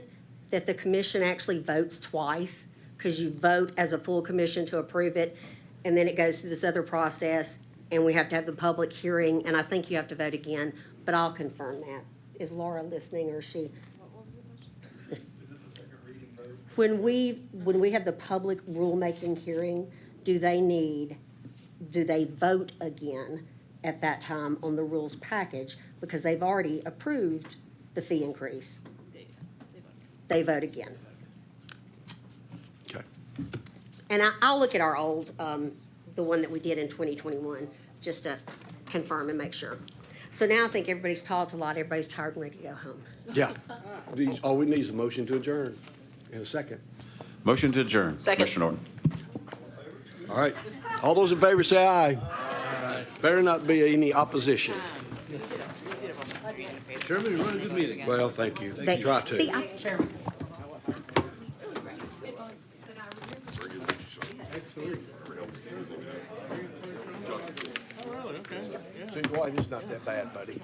that the commission actually votes twice because you vote as a full commission to approve it, and then it goes through this other process, and we have to have the public hearing, and I think you have to vote again, but I'll confirm that. Is Laura listening, or is she? When we have the public rulemaking hearing, do they vote again at that time on the rules package? Because they've already approved the fee increase. They vote again. Okay. And I'll look at our old, the one that we did in 2021, just to confirm and make sure. So now I think everybody's talked a lot, everybody's tired and ready to go home. Yeah. All we need is a motion to adjourn in a second. Motion to adjourn. Second. Commissioner Norton. All right. All those in favor say aye. Better not be any opposition. Chairman, you run a good meeting. Well, thank you. They- Try to. See, See, Dwight, it's not that bad, buddy.